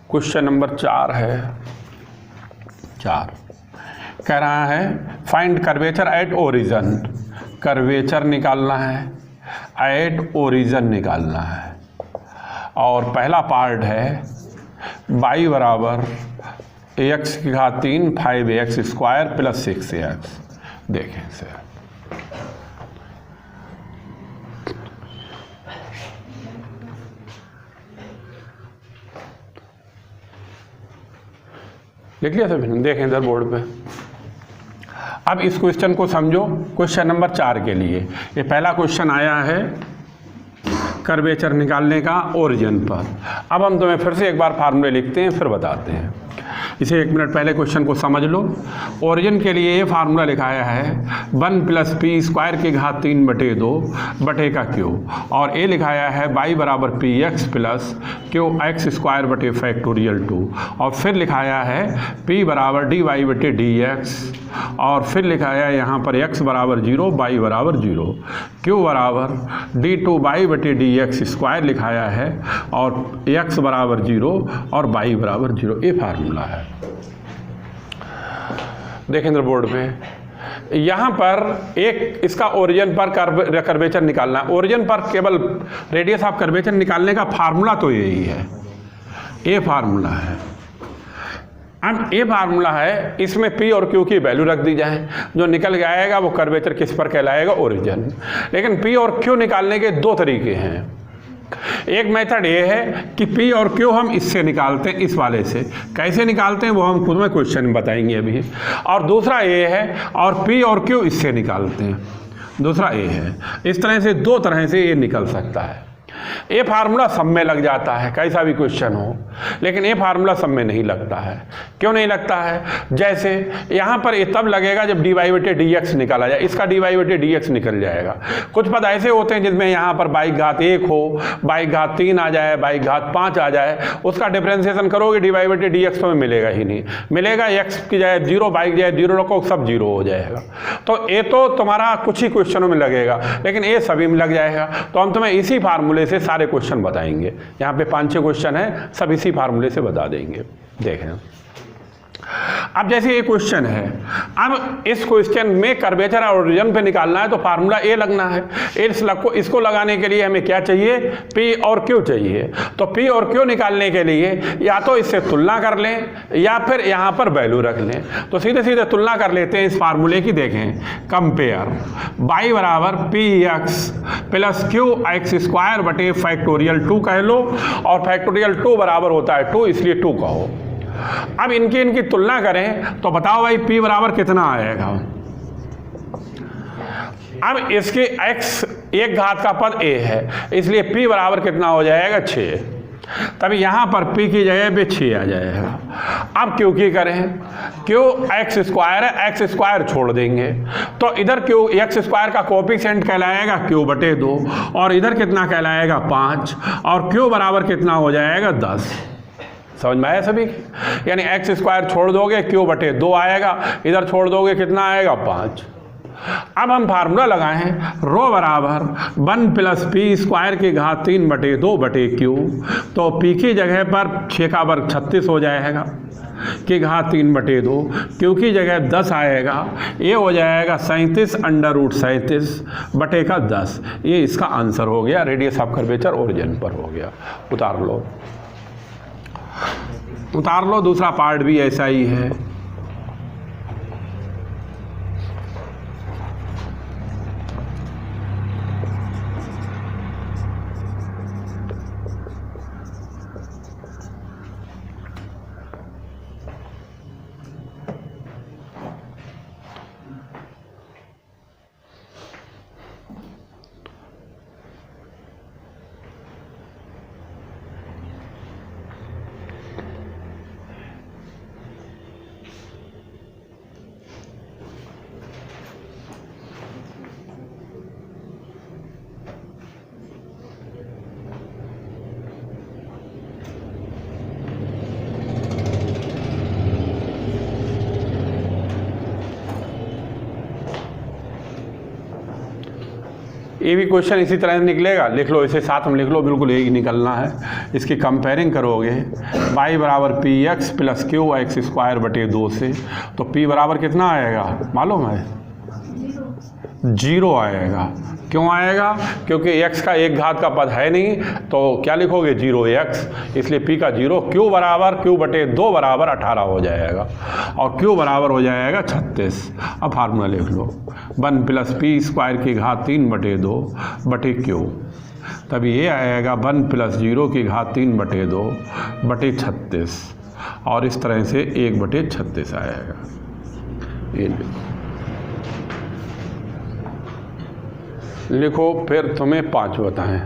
क्वेश्चन नंबर 4 है, 4 कह रहा है find curvature at origin, curvature निकालना है, एट ओरिजिन निकालना है। और पहला पार्ट है y बराबर ax की घात 3 5x स्क्वायर प्लस 6x। देखें इसे, लिख लिया सभी, देखें इधर बोर्ड पे। अब इस क्वेश्चन को समझो, क्वेश्चन नंबर 4 के लिए ये पहला क्वेश्चन आया है कर्वेचर निकालने का ओरिजिन पर। अब हम तुम्हें फिर से एक बार फार्मूले लिखते हैं फिर बताते हैं। इसे 1 मिनट पहले क्वेश्चन को समझ लो। ओरिजिन के लिए ये फार्मूला लिखाया है 1 प्लस पी स्क्वायर की घात 3 बटे 2 बटे का क्यू, और ये लिखाया है y बराबर P x plus Q x square बटे फैक्टोरियल 2, और फिर लिखाया है p बराबर डी वाई बटे डी एक्स, और फिर लिखाया है यहाँ पर x बराबर 0 y बराबर 0, q बराबर डी टू वाई बटे डी एक्स स्क्वायर लिखाया है, और x बराबर 0 और y बराबर 0। ये फार्मूला है। देखें इधर बोर्ड पे, यहाँ पर एक इसका ओरिजिन पर कर्वेचर निकालना है। ओरिजिन पर केवल रेडियस ऑफ कर्वेचर निकालने का फार्मूला तो यही है, ये फार्मूला है। अब ये फार्मूला है, इसमें P और Q की वैल्यू रख दी जाए, जो निकल के आएगा वो कर्वेचर किस पर कहलाएगा, ओरिजिन। लेकिन P और Q निकालने के 2 तरीके हैं। एक मेथड ये है कि P और Q हम इससे निकालते हैं, इस वाले से। कैसे निकालते हैं वो हम खुद में क्वेश्चन में बताएंगे अभी। और दूसरा ये है, और P और Q इससे निकालते हैं, दूसरा ये है। इस तरह से 2 तरह से ये निकल सकता है। ये फार्मूला सब में लग जाता है, कैसा भी क्वेश्चन हो, लेकिन ये फार्मूला सब में नहीं लगता है। क्यों नहीं लगता है? जैसे यहाँ पर ये तब लगेगा जब डी वाई बटे डी एक्स निकाला जाए, इसका डी वाई बटे डी एक्स निकल जाएगा। कुछ पद ऐसे होते हैं जिसमें यहाँ पर बाई घात 1 हो, बाई घात 3 आ जाए, बाई घात 5 आ जाए, उसका डिफ्रेंसिएशन करोगे डी वाई बटे डी एक्स तो मिलेगा ही नहीं, मिलेगा एक्स की जाए 0, बाई की जाए 0 रखो, सब 0 हो जाएगा। तो ये तो तुम्हारा कुछ ही क्वेश्चनों में लगेगा, लेकिन ये सभी में लग जाएगा। तो हम तुम्हें इसी फार्मूले से सारे क्वेश्चन बताएंगे। यहाँ पे 5-6 क्वेश्चन है, सब इसी फार्मूले से बता देंगे। देखें, अब जैसे ये क्वेश्चन है, अब इस क्वेश्चन में कर्वेचर और ओरिजिन पे निकालना है, तो फार्मूला ए लगना है। इसको लगाने के लिए हमें क्या चाहिए, P और Q चाहिए। तो P और Q निकालने के लिए या तो इससे तुलना कर लें या फिर यहाँ पर वैल्यू रख लें। तो सीधे सीधे तुलना कर लेते हैं इस फार्मूले की। देखें, कंपेयर y बराबर P x plus Q x square बटे फैक्टोरियल 2 कह लो, और फैक्टोरियल 2 बराबर होता है 2, इसलिए 2 कहो। अब इनकी तुलना करें तो बताओ भाई P बराबर कितना आएगा। अब इसके x एक घात का पद a है, इसलिए P बराबर कितना हो जाएगा 6। तभी यहाँ पर P की जगह पे 6 आ जाएगा। अब Q की करें, Q एक्स स्क्वायर है, एक्स स्क्वायर छोड़ देंगे, तो इधर Q एक्स स्क्वायर का कोएफिशिएंट कहलाएगा Q बटे 2, और इधर कितना कहलाएगा 5, और Q बराबर कितना हो जाएगा 10। समझ में आया सभी? यानी एक्स स्क्वायर छोड़ दोगे Q बटे 2 आएगा, इधर छोड़ दोगे कितना आएगा 5। अब हम फार्मूला लगाएं, रो बराबर 1 प्लस पी स्क्वायर की घात 3 बटे 2 बटे Q, तो P की जगह पर 6 का वर्ग 36 हो जाएगा की घात 3 बटे 2, Q की जगह 10 आएगा, ये हो जाएगा 37 अंडर रूट 37 बटे का 10। ये इसका आंसर हो गया, रेडियस ऑफ कर्वेचर ओरिजिन पर हो गया। उतार लो, उतार लो। दूसरा पार्ट भी ऐसा ही है। ये भी क्वेश्चन इसी तरह निकलेगा, लिख लो इसे साथ में लिख लो, बिल्कुल यही निकलना है। इसकी कंपेयरिंग करोगे y बराबर P x plus Q x square बटे 2 से, तो p बराबर कितना आएगा मालूम है? 0 आएगा। क्यों आएगा? क्योंकि x का एक घात का पद है नहीं, तो क्या लिखोगे 0x, इसलिए p का 0। q बराबर q बटे 2 बराबर 18 हो जाएगा और q बराबर हो जाएगा 36। अब फार्मूला लिख लो 1 प्लस पी स्क्वायर की घात 3 बटे 2 बटे q, तब ये आएगा 1 प्लस 0 की घात 3 बटे 2 बटे 36 और इस तरह से 1 बटे 36 आएगा। ये लिखो, फिर तुम्हें 5 बताएं।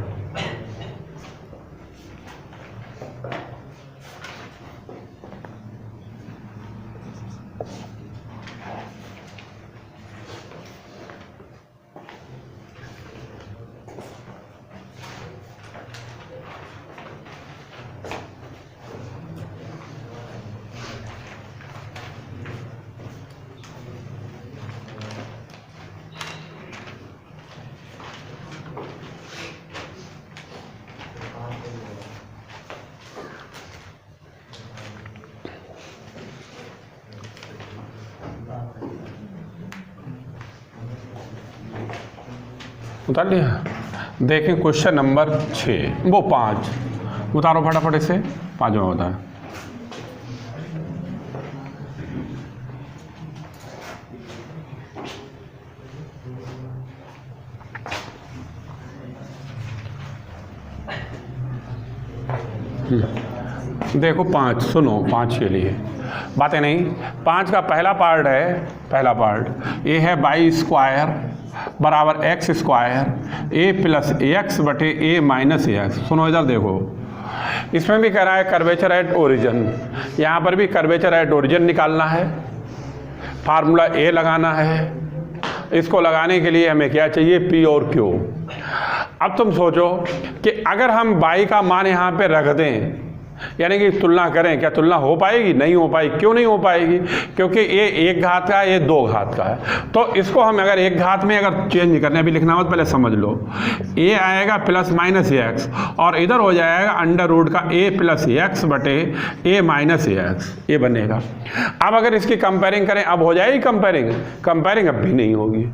उतार लिया? देखें क्वेश्चन नंबर 6, वो 5 उतारो फटाफट इसे, 5वां होता है। देखो 5, सुनो 5 के लिए बातें नहीं। 5 का पहला पार्ट है, पहला पार्ट ये है वाई स्क्वायर बराबर एक्स स्क्वायर ए प्लस एक्स बटे ए माइनस एक्स। सुनो इधर देखो, इसमें भी कह रहा है कर्वेचर एट ओरिजिन, यहाँ पर भी कर्वेचर एट ओरिजिन निकालना है, फार्मूला ए लगाना है। इसको लगाने के लिए हमें क्या चाहिए? पी और क्यू। अब तुम सोचो कि अगर हम बाई का मान यहाँ पे रख दें, यानी कि तुलना करें, क्या तुलना हो पाएगी? नहीं हो पाएगी। क्यों नहीं हो पाएगी? क्योंकि ये 1 घात का है, ये 2 घात का है। तो इसको हम अगर 1 घात में अगर चेंज करने, अभी लिखना हो तो पहले समझ लो, ये आएगा प्लस माइनस एक्स और इधर हो जाएगा अंडर रूट का ए प्लस एक्स बटे ए माइनस एक्स, ये बनेगा। अब अगर इसकी कंपेयरिंग करें, अब हो जाएगी कंपेयरिंग? कंपेयरिंग अब भी नहीं होगी,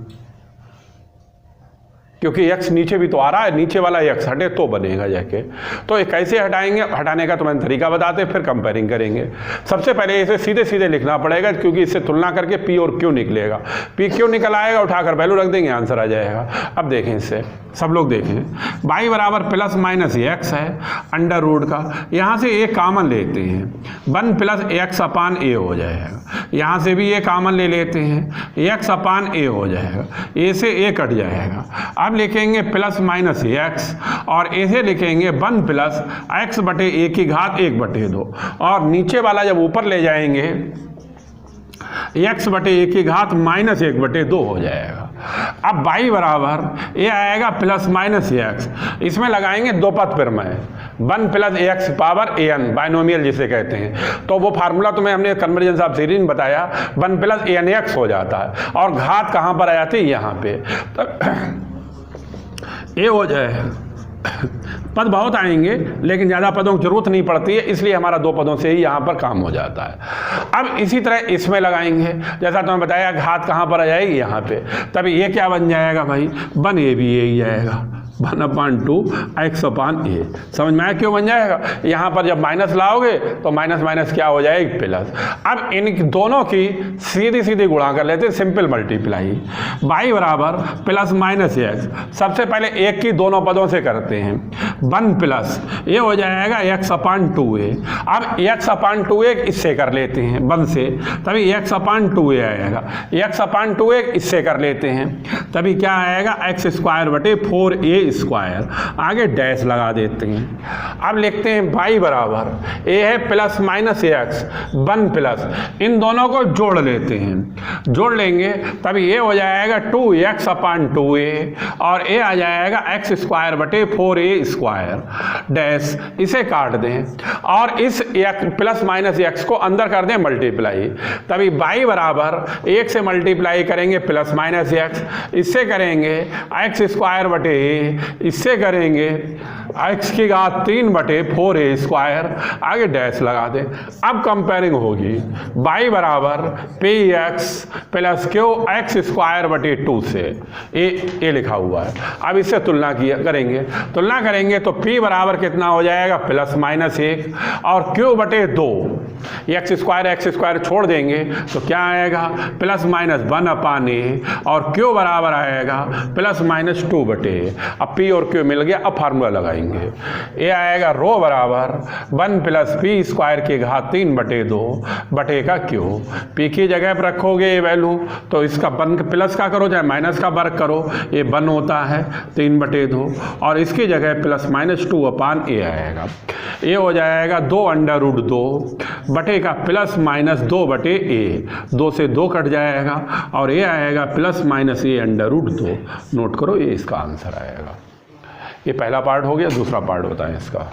क्योंकि x नीचे भी तो आ रहा है, नीचे वाला x हटे तो बनेगा जाके। तो ये कैसे हटाएंगे? हटाने का तुम्हें तरीका बताते, फिर कंपेयरिंग करेंगे। सबसे पहले इसे सीधे सीधे लिखना पड़ेगा, क्योंकि इससे तुलना करके p और q निकलेगा। p q निकल आएगा, उठाकर वैल्यू रख देंगे, आंसर आ जाएगा। अब देखें इससे, सब लोग देखें, y बराबर प्लस माइनस एक्स है अंडर रूट का, यहाँ से a कॉमन लेते हैं, 1 प्लस एक्स अपान ए हो जाएगा। यहाँ से भी a कॉमन ले लेते हैं, x अपान ए हो जाएगा, a से a कट जाएगा। अब लिखेंगे प्लस माइनस एक्स और इसे लिखेंगे 1 प्लस एक्स बटे ए की घात 1 बटे 2 और नीचे वाला जब ऊपर ले जाएंगे x बटे ए की घात माइनस 1 बटे 2 हो जाएगा। अब y बराबर ये आएगा प्लस माइनस एक्स, इसमें लगाएंगे 2 पद पर में 1 plus x power an, binomial जिसे कहते हैं। तो वो फार्मूला तुम्हें हमने कन्वर्जेंस ऑफ सीरीज में बताया, 1 प्लस an x हो जाता है और घात कहाँ पर आ जाती है? यहाँ पे। तो ये हो जाए, पद बहुत आएंगे लेकिन ज़्यादा पदों की जरूरत नहीं पड़ती है, इसलिए हमारा 2 पदों से ही यहाँ पर काम हो जाता है। अब इसी तरह इसमें लगाएंगे, जैसा तुम्हें बताया घात कहाँ पर आ जाएगी? यहाँ पे। तब ये क्या बन जाएगा भाई? 1a भी यही जाएगा, 1/2 एक्स अपान ए। समझ में आया क्यों बन जाएगा? यहाँ पर जब माइनस लाओगे तो माइनस माइनस क्या हो जाएगी? प्लस। अब इन दोनों की सीधी सीधी गुणा कर लेते हैं, सिंपल मल्टीप्लाई। y बराबर प्लस माइनस एक्स, सबसे पहले एक की दोनों पदों से करते हैं, 1 प्लस ये हो जाएगा x अपान 2a। अब x अपान 2a इससे कर लेते हैं 1 से, तभी x अपान 2a आएगा। x अपान 2a इससे कर लेते हैं, तभी क्या आएगा? एक्स स्क्वायर बटे 4a स्क्वायर, आगे डैश लगा देते हैं। अब लिखते हैं y बराबर ए है प्लस माइनस ए एक्स 1 प्लस, इन दोनों को जोड़ लेते हैं, जोड़ लेंगे तब ये हो जाएगा 2x अपान 2a और a आ जाएगा x स्क्वायर बटे 4a स्क्वायर डैश, इसे काट दें और इस प्लस माइनस x को अंदर कर दें मल्टीप्लाई, तभी y बराबर 1 से मल्टीप्लाई करेंगे प्लस माइनस x, इससे करेंगे x स्क्वायर बटे a, इससे करेंगे x की घात 3 बटे 4a स्क्वायर, आगे डैश लगा दें। अब कंपेयरिंग होगी y बराबर px plus Q x square बटे 2 से a लिखा हुआ है। अब इससे तुलना करेंगे तो p बराबर कितना हो जाएगा प्लस माइनस 1 और q बटे 2, x स्क्वायर छोड़ देंगे तो क्या आएगा प्लस माइनस 1 अपान a और q बराबर आएगा प्लस माइनस 2 बटे a। अब p और q मिल गया, अब फार्मूला लगाएंगे, ये आएगा रो बराबर 1 प्लस पी स्क्वायर की घात 3 बटे 2 बटे का क्यू, पी की जगह पर रखोगे ये वैल्यू तो इसका 1 प्लस का करो चाहे माइनस का वर्ग करो, ये 1 होता है 3 बटे 2 और इसकी जगह प्लस माइनस 2 अपान ए आएगा, ये हो जाएगा 2 अंडर रूट 2 बटे का प्लस माइनस 2 बटे ए, 2 से 2 कट जाएगा और ये आएगा plus minus A under root 2। Note करो ये इसका आंसर आएगा। ये पहला पार्ट हो गया, दूसरा पार्ट बताएं इसका।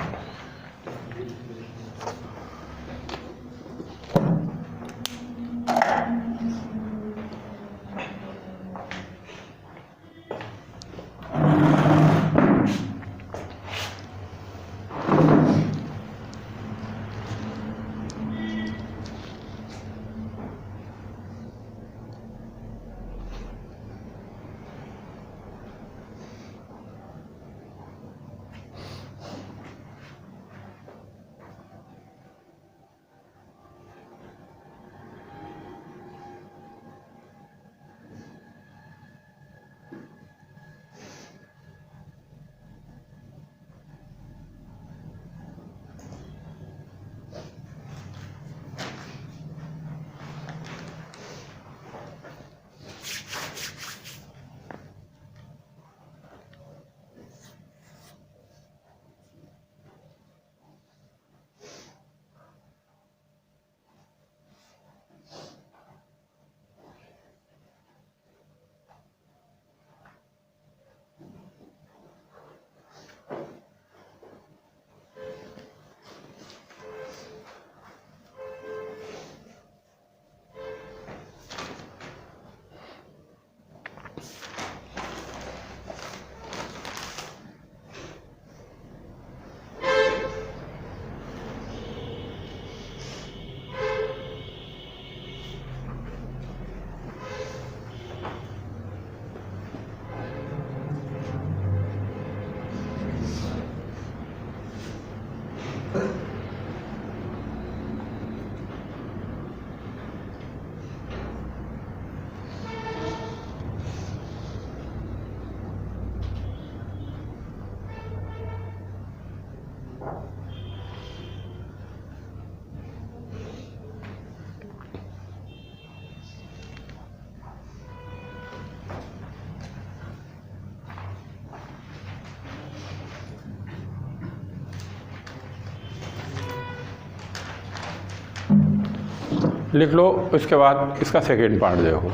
लिख लो, उसके बाद इसका सेकेंड पार्ट देखो।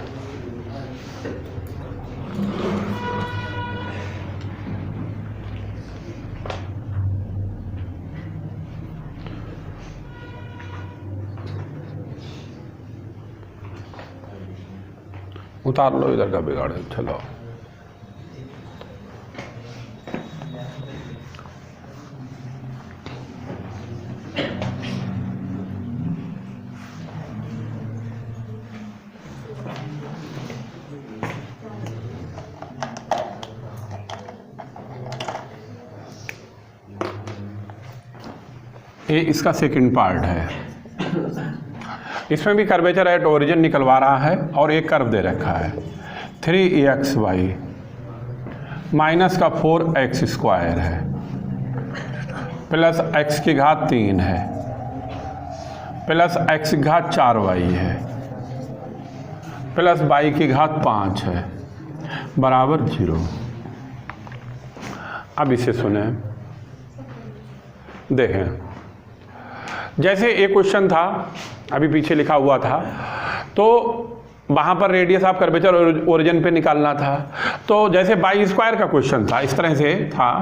उतार लो इधर का बिगाड़, चलो। ये इसका सेकंड पार्ट है। इसमें भी कर्वेचर एट ओरिजिन निकलवा रहा है और एक कर्व दे रखा है 3axy माइनस का 4x स्क्वायर है प्लस x की घात 3 है प्लस x की घात 4y है प्लस y की घात 5 है बराबर 0। अब इसे सुने, देखें, जैसे एक क्वेश्चन था अभी पीछे लिखा हुआ था, तो वहाँ पर रेडियस ऑफ कर्वेचर ओरिजिन पे निकालना था। तो जैसे बाई स्क्वायर का क्वेश्चन था, इस तरह से था,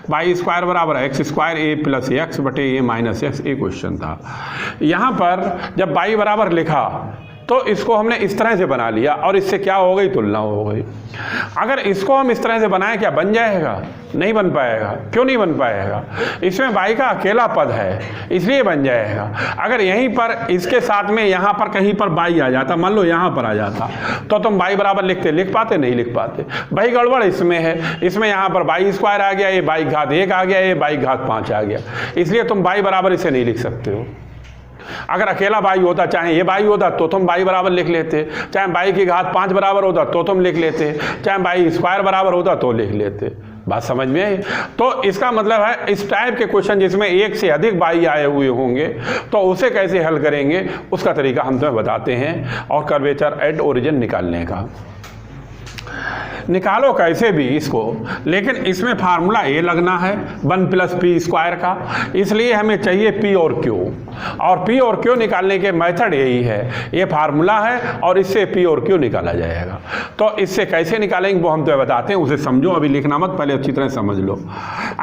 बाई स्क्वायर बराबर एक्स स्क्वायर ए प्लस एक्स बटे ए माइनस एक्स, ये क्वेश्चन था। यहाँ पर जब बाई बराबर लिखा तो इसको हमने इस तरह से बना लिया और इससे क्या हो गई, तुलना हो गई। अगर इसको हम इस तरह से बनाएं, क्या बन जाएगा? नहीं बन पाएगा। क्यों नहीं बन पाएगा? इसमें बाई का अकेला पद है, इसलिए बन जाएगा। अगर यहीं पर इसके साथ में यहाँ पर कहीं पर बाई आ जाता, मान लो यहाँ पर आ जाता, तो तुम बाई बराबर लिख पाते? नहीं लिख पाते। भाई गड़बड़ इसमें है, इसमें यहाँ पर बाई स्क्वायर आ गया, ये बाई घात 1 आ गया, ये बाई घात 5 आ गया, इसलिए तुम बाई बराबर इसे नहीं लिख सकते हो। अगर अकेला बाई होता, चाहे ये बाई होता तो तुम बाई बराबर लिख लेते, चाहे बाई की घात 5 बराबर होता तो तुम लिख लेते, चाहे बाई स्क्वायर बराबर होता तो लिख लेते। बात समझ में आई? तो इसका मतलब है इस टाइप के क्वेश्चन जिसमें एक से अधिक बाई आए हुए होंगे तो उसे कैसे हल करेंगे, उसका तरीका हम तुम्हें बताते हैं। और कर्वेचर एट ओरिजिन निकालने का निकालो कैसे भी इसको, लेकिन इसमें फार्मूला ए लगना है 1 प्लस पी स्क्वायर का, इसलिए हमें चाहिए पी और क्यू, और पी और क्यू निकालने के मेथड यही है, ये फार्मूला है और इससे पी और क्यू निकाला जाएगा। तो इससे कैसे निकालेंगे वो हम तो बताते हैं, उसे समझो, अभी लिखना मत, पहले अच्छी तरह समझ लो।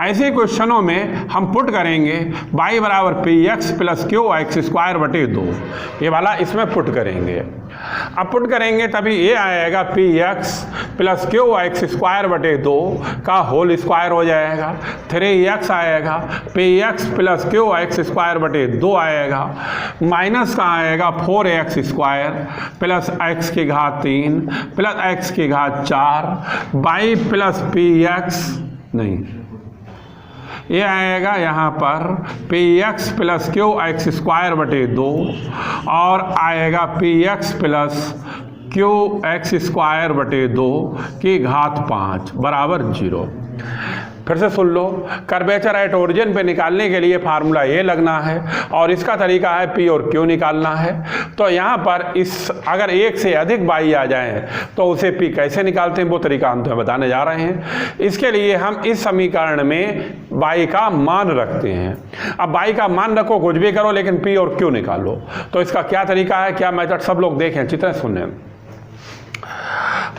ऐसे क्वेश्चनों में हम पुट करेंगे बाई बराबर P x plus Q x square बटे 2, ये वाला इसमें पुट करेंगे। अब पुट करेंगे तभी ये आएगा P x plus Q x square बटे 2 का होल स्क्वायर हो जाएगा, 3x आएगा, P x plus Q x square बटे 2 आएगा, माइनस का आएगा 4x स्क्वायर प्लस एक्स की घात 3 प्लस एक्स की घात 4 बाई प्लस पी एक्स, नहीं, ये आएगा यहाँ पर P x plus Q x square बटे 2 और आएगा P x plus Q x square बटे 2 की घात 5 बराबर 0। फिर से सुन लो, कर्वेचर एट ओरिजिन पे निकालने के लिए फार्मूला ये लगना है और इसका तरीका है पी और क्यू निकालना है। तो यहाँ पर इस अगर एक से अधिक बाई आ जाए तो उसे पी कैसे निकालते हैं वो तरीका हम तुम्हें बताने जा रहे हैं। इसके लिए हम इस समीकरण में बाई का मान रखते हैं। अब बाई का मान रखो, कुछ भी करो, लेकिन पी और क्यू निकालो। तो इसका क्या तरीका है, क्या मेथड, सब लोग देखें, अच्छी तरह सुने।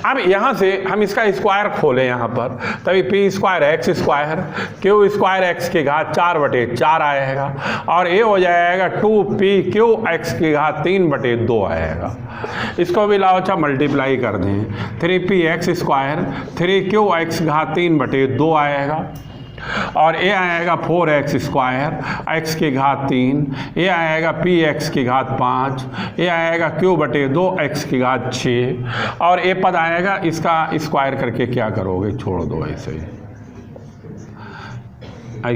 अब यहाँ से हम इसका स्क्वायर खोलें यहाँ पर, तभी P square x square Q square x की घात 4 बटे 4 आएगा और ये हो जाएगा 2p क्यू एक्स की घात 3 बटे 2 आएगा। इसको भी लाओ, अच्छा मल्टीप्लाई कर दें, 3p x square 3q x घात 3 बटे 2 आएगा और ये आएगा 4x स्क्वायर x की घात 3, ये आएगा पी एक्स की घात 5, ये आएगा q बटे 2 x की घात 6 और ये पद आएगा, इसका स्क्वायर करके क्या करोगे, छोड़ दो ऐसे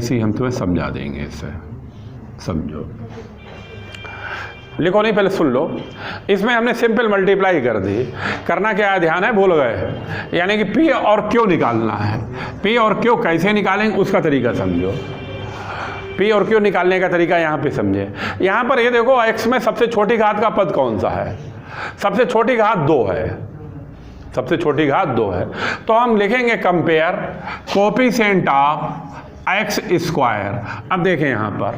ही हम तुम्हें समझा देंगे, इससे समझो। लिखो नहीं, पहले सुन लो। इसमें हमने सिंपल मल्टीप्लाई कर दी, करना क्या है, ध्यान है, भूल गए, यानी कि पी और क्यू निकालना है। पी और क्यू कैसे निकालेंगे उसका तरीका समझो। पी और क्यू निकालने का तरीका यहाँ पे समझे। यहाँ पर ये देखो, एक्स में सबसे छोटी घात का पद कौन सा है, सबसे छोटी घात 2 है, सबसे छोटी घात 2 है। तो हम लिखेंगे compare coefficient of x square. अब देखें यहाँ पर,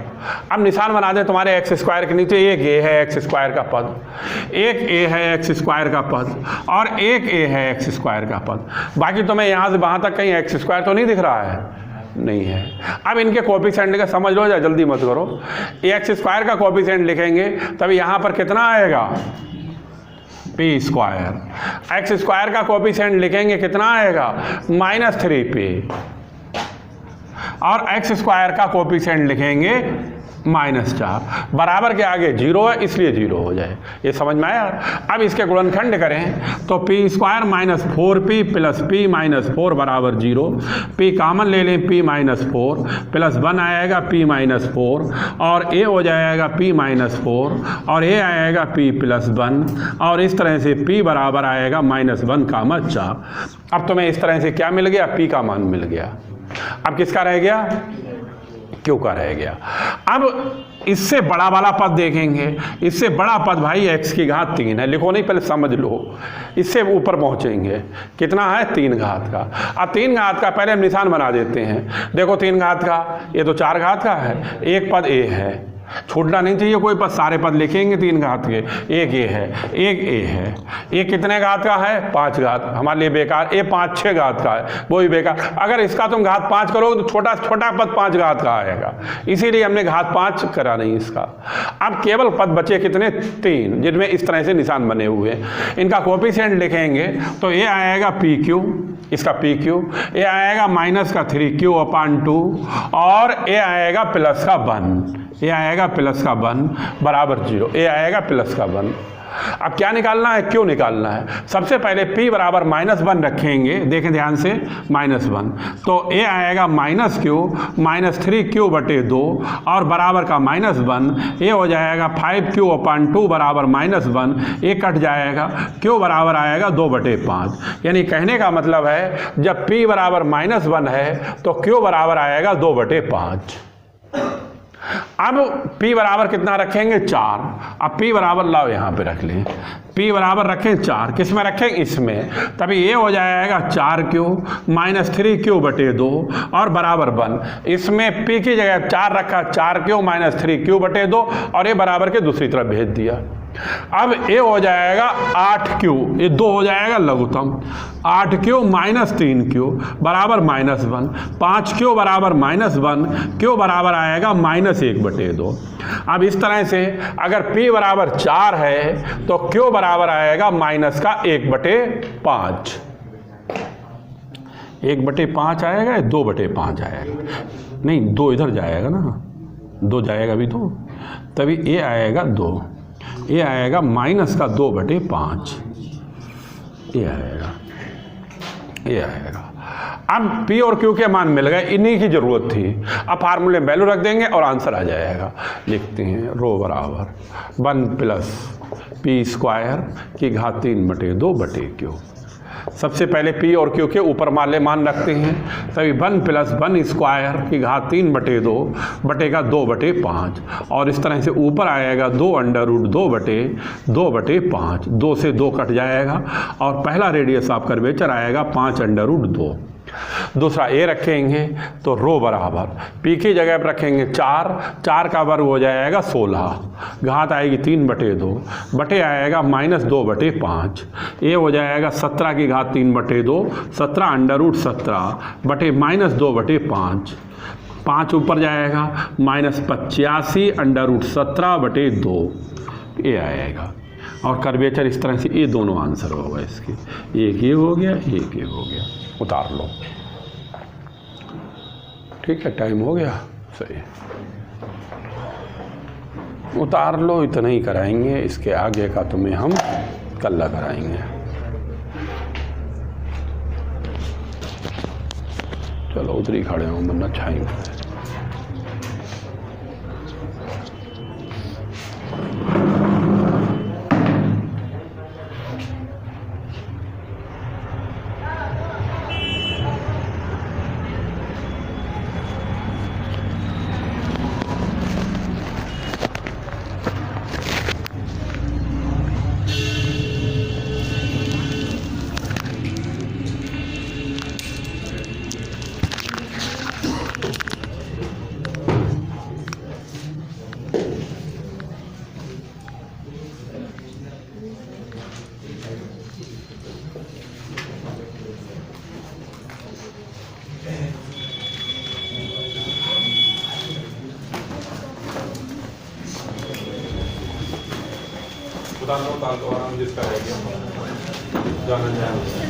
अब निशान बना दें तुम्हारे एक्स स्क्वायर के नीचे, एक ए है एक्स स्क्वायर का पद, एक ए है एक्स स्क्वायर का पद और एक ए है एक्स स्क्वायर का पद। बाकी तुम्हें यहाँ से वहाँ तक कहीं एक्स स्क्वायर तो नहीं दिख रहा है, नहीं है। अब इनके कोफिशिएंट का समझ लो, जल्दी मत करो। एक्स स्क्वायर का कोफिशिएंट लिखेंगे तभी यहाँ पर कितना आएगा, पी स्क्वायर। एक्स स्क्वायर का कोफिशिएंट लिखेंगे कितना आएगा, -3p और एक्स स्क्वायर का कोफिशिएंट लिखेंगे -4, बराबर के आगे 0 है इसलिए 0 हो जाए। ये समझ में आया। अब इसके गुणनखंड करें तो P square -4p plus p -4 बराबर 0, p कॉमन ले लें, p -4 प्लस 1 आएगा p -4 और a हो जाएगा p -4 और a आएगा p प्लस 1 और इस तरह से p बराबर आएगा -1, 4। अब तुम्हें इस तरह से क्या मिल गया, p का मान मिल गया। अब किसका रह गया, क्यू का रह गया। अब इससे बड़ा वाला पद देखेंगे, इससे बड़ा पद भाई x की घात 3 है, लिखो नहीं, पहले समझ लो। इससे ऊपर पहुंचेंगे, कितना है 3 घात का। अब 3 घात का पहले हम निशान बना देते हैं। देखो 3 घात का, ये तो 4 घात का है, एक पद a है, छूटना नहीं चाहिए कोई पद, सारे पद लिखेंगे 3 घात के। एक ए है, एक ए है, ये कितने घात का है 5 घात, हमारे लिए बेकार। ये 5 6 घात का है, वो भी बेकार। अगर इसका तुम घात 5 करोगे तो छोटा छोटा पद 5 घात का आएगा, इसीलिए हमने घात 5 करा नहीं इसका। अब केवल पद बचे कितने 3, जिनमें इस तरह से निशान बने हुए हैं। इनका कोफिशिएंट लिखेंगे तो ये आएगा पी क्यू, इसका पी क्यू, ये आएगा माइनस का 3q/2 और ये आएगा प्लस का 1, ये आएगा प्लस का 1 बराबर 0, ये आएगा प्लस का 1। अब क्या निकालना है, क्यों निकालना है? सबसे पहले p बराबर -1 रखेंगे, देखें ध्यान से, -1, तो ये आएगा -q -3q/2 और बराबर का -1, ये हो जाएगा 5q/2 बराबर -1, ये कट जाएगा, q बराबर आएगा 2/5। यानी कहने का मतलब है जब p बराबर -1 है तो q बराबर आएगा 2/5। अब p बराबर कितना रखेंगे 4। अब p बराबर लाओ यहाँ पे रख लें, p बराबर रखें 4, किस में रखें, इसमें, तभी ये हो जाएगा 4q -3q/2 और बराबर 1। इसमें p की जगह 4 रखा, 4q -3q/2 और ये बराबर के दूसरी तरफ भेज दिया। अब ये हो जाएगा 8q, ये 2 हो जाएगा लघुत्तम, 8q -3q बराबर -1, 5q बराबर -1, q बराबर आएगा -1/2। अब इस तरह से अगर p बराबर 4 है तो q बराबर आएगा -1/5। 1/5 आएगा, 2/5 आएगा, नहीं 2 इधर जाएगा ना, 2 जाएगा भी तो, तभी ये आएगा 2, ये आएगा -2/5, ये आएगा, ये आएगा। अब p और q के मान मिल गए, इन्हीं की जरूरत थी। अब फार्मूले में वैल्यू रख देंगे और आंसर आ जाएगा। लिखते हैं रो बराबर 1 + p² की घात 3/2/q। सबसे पहले p और q के ऊपर वाले मान रखते हैं, तभी 1 + 1² की घात 3/2 बटे का 2/5 और इस तरह से ऊपर आएगा 2√2/2/5, 2 से 2 कट जाएगा और पहला रेडियस ऑफ कर्वेचर आएगा 5√2। दूसरा ए रखेंगे तो रो बराबर p की जगह पर रखेंगे 4, 4 का वर्ग हो जाएगा 16, घात आएगी 3/2 बटे आएगा -2/5, ये हो जाएगा 17 की घात 3/2, 17√17 बटे -2/5, 5 ऊपर जाएगा -85√17/2, ये आएगा। और कर्वेचर इस तरह से, ये दोनों आंसर होगा इसके, एक ये हो गया, एक ये हो गया। उतार लो, ठीक है, टाइम हो गया, सही, उतार लो। इतना ही कराएंगे, इसके आगे का तुम्हें हम कल कराएंगे। चलो उधरी खड़े हो, वरना छाई में। उतार दो आराम, जिसका रह गया जाना जाए।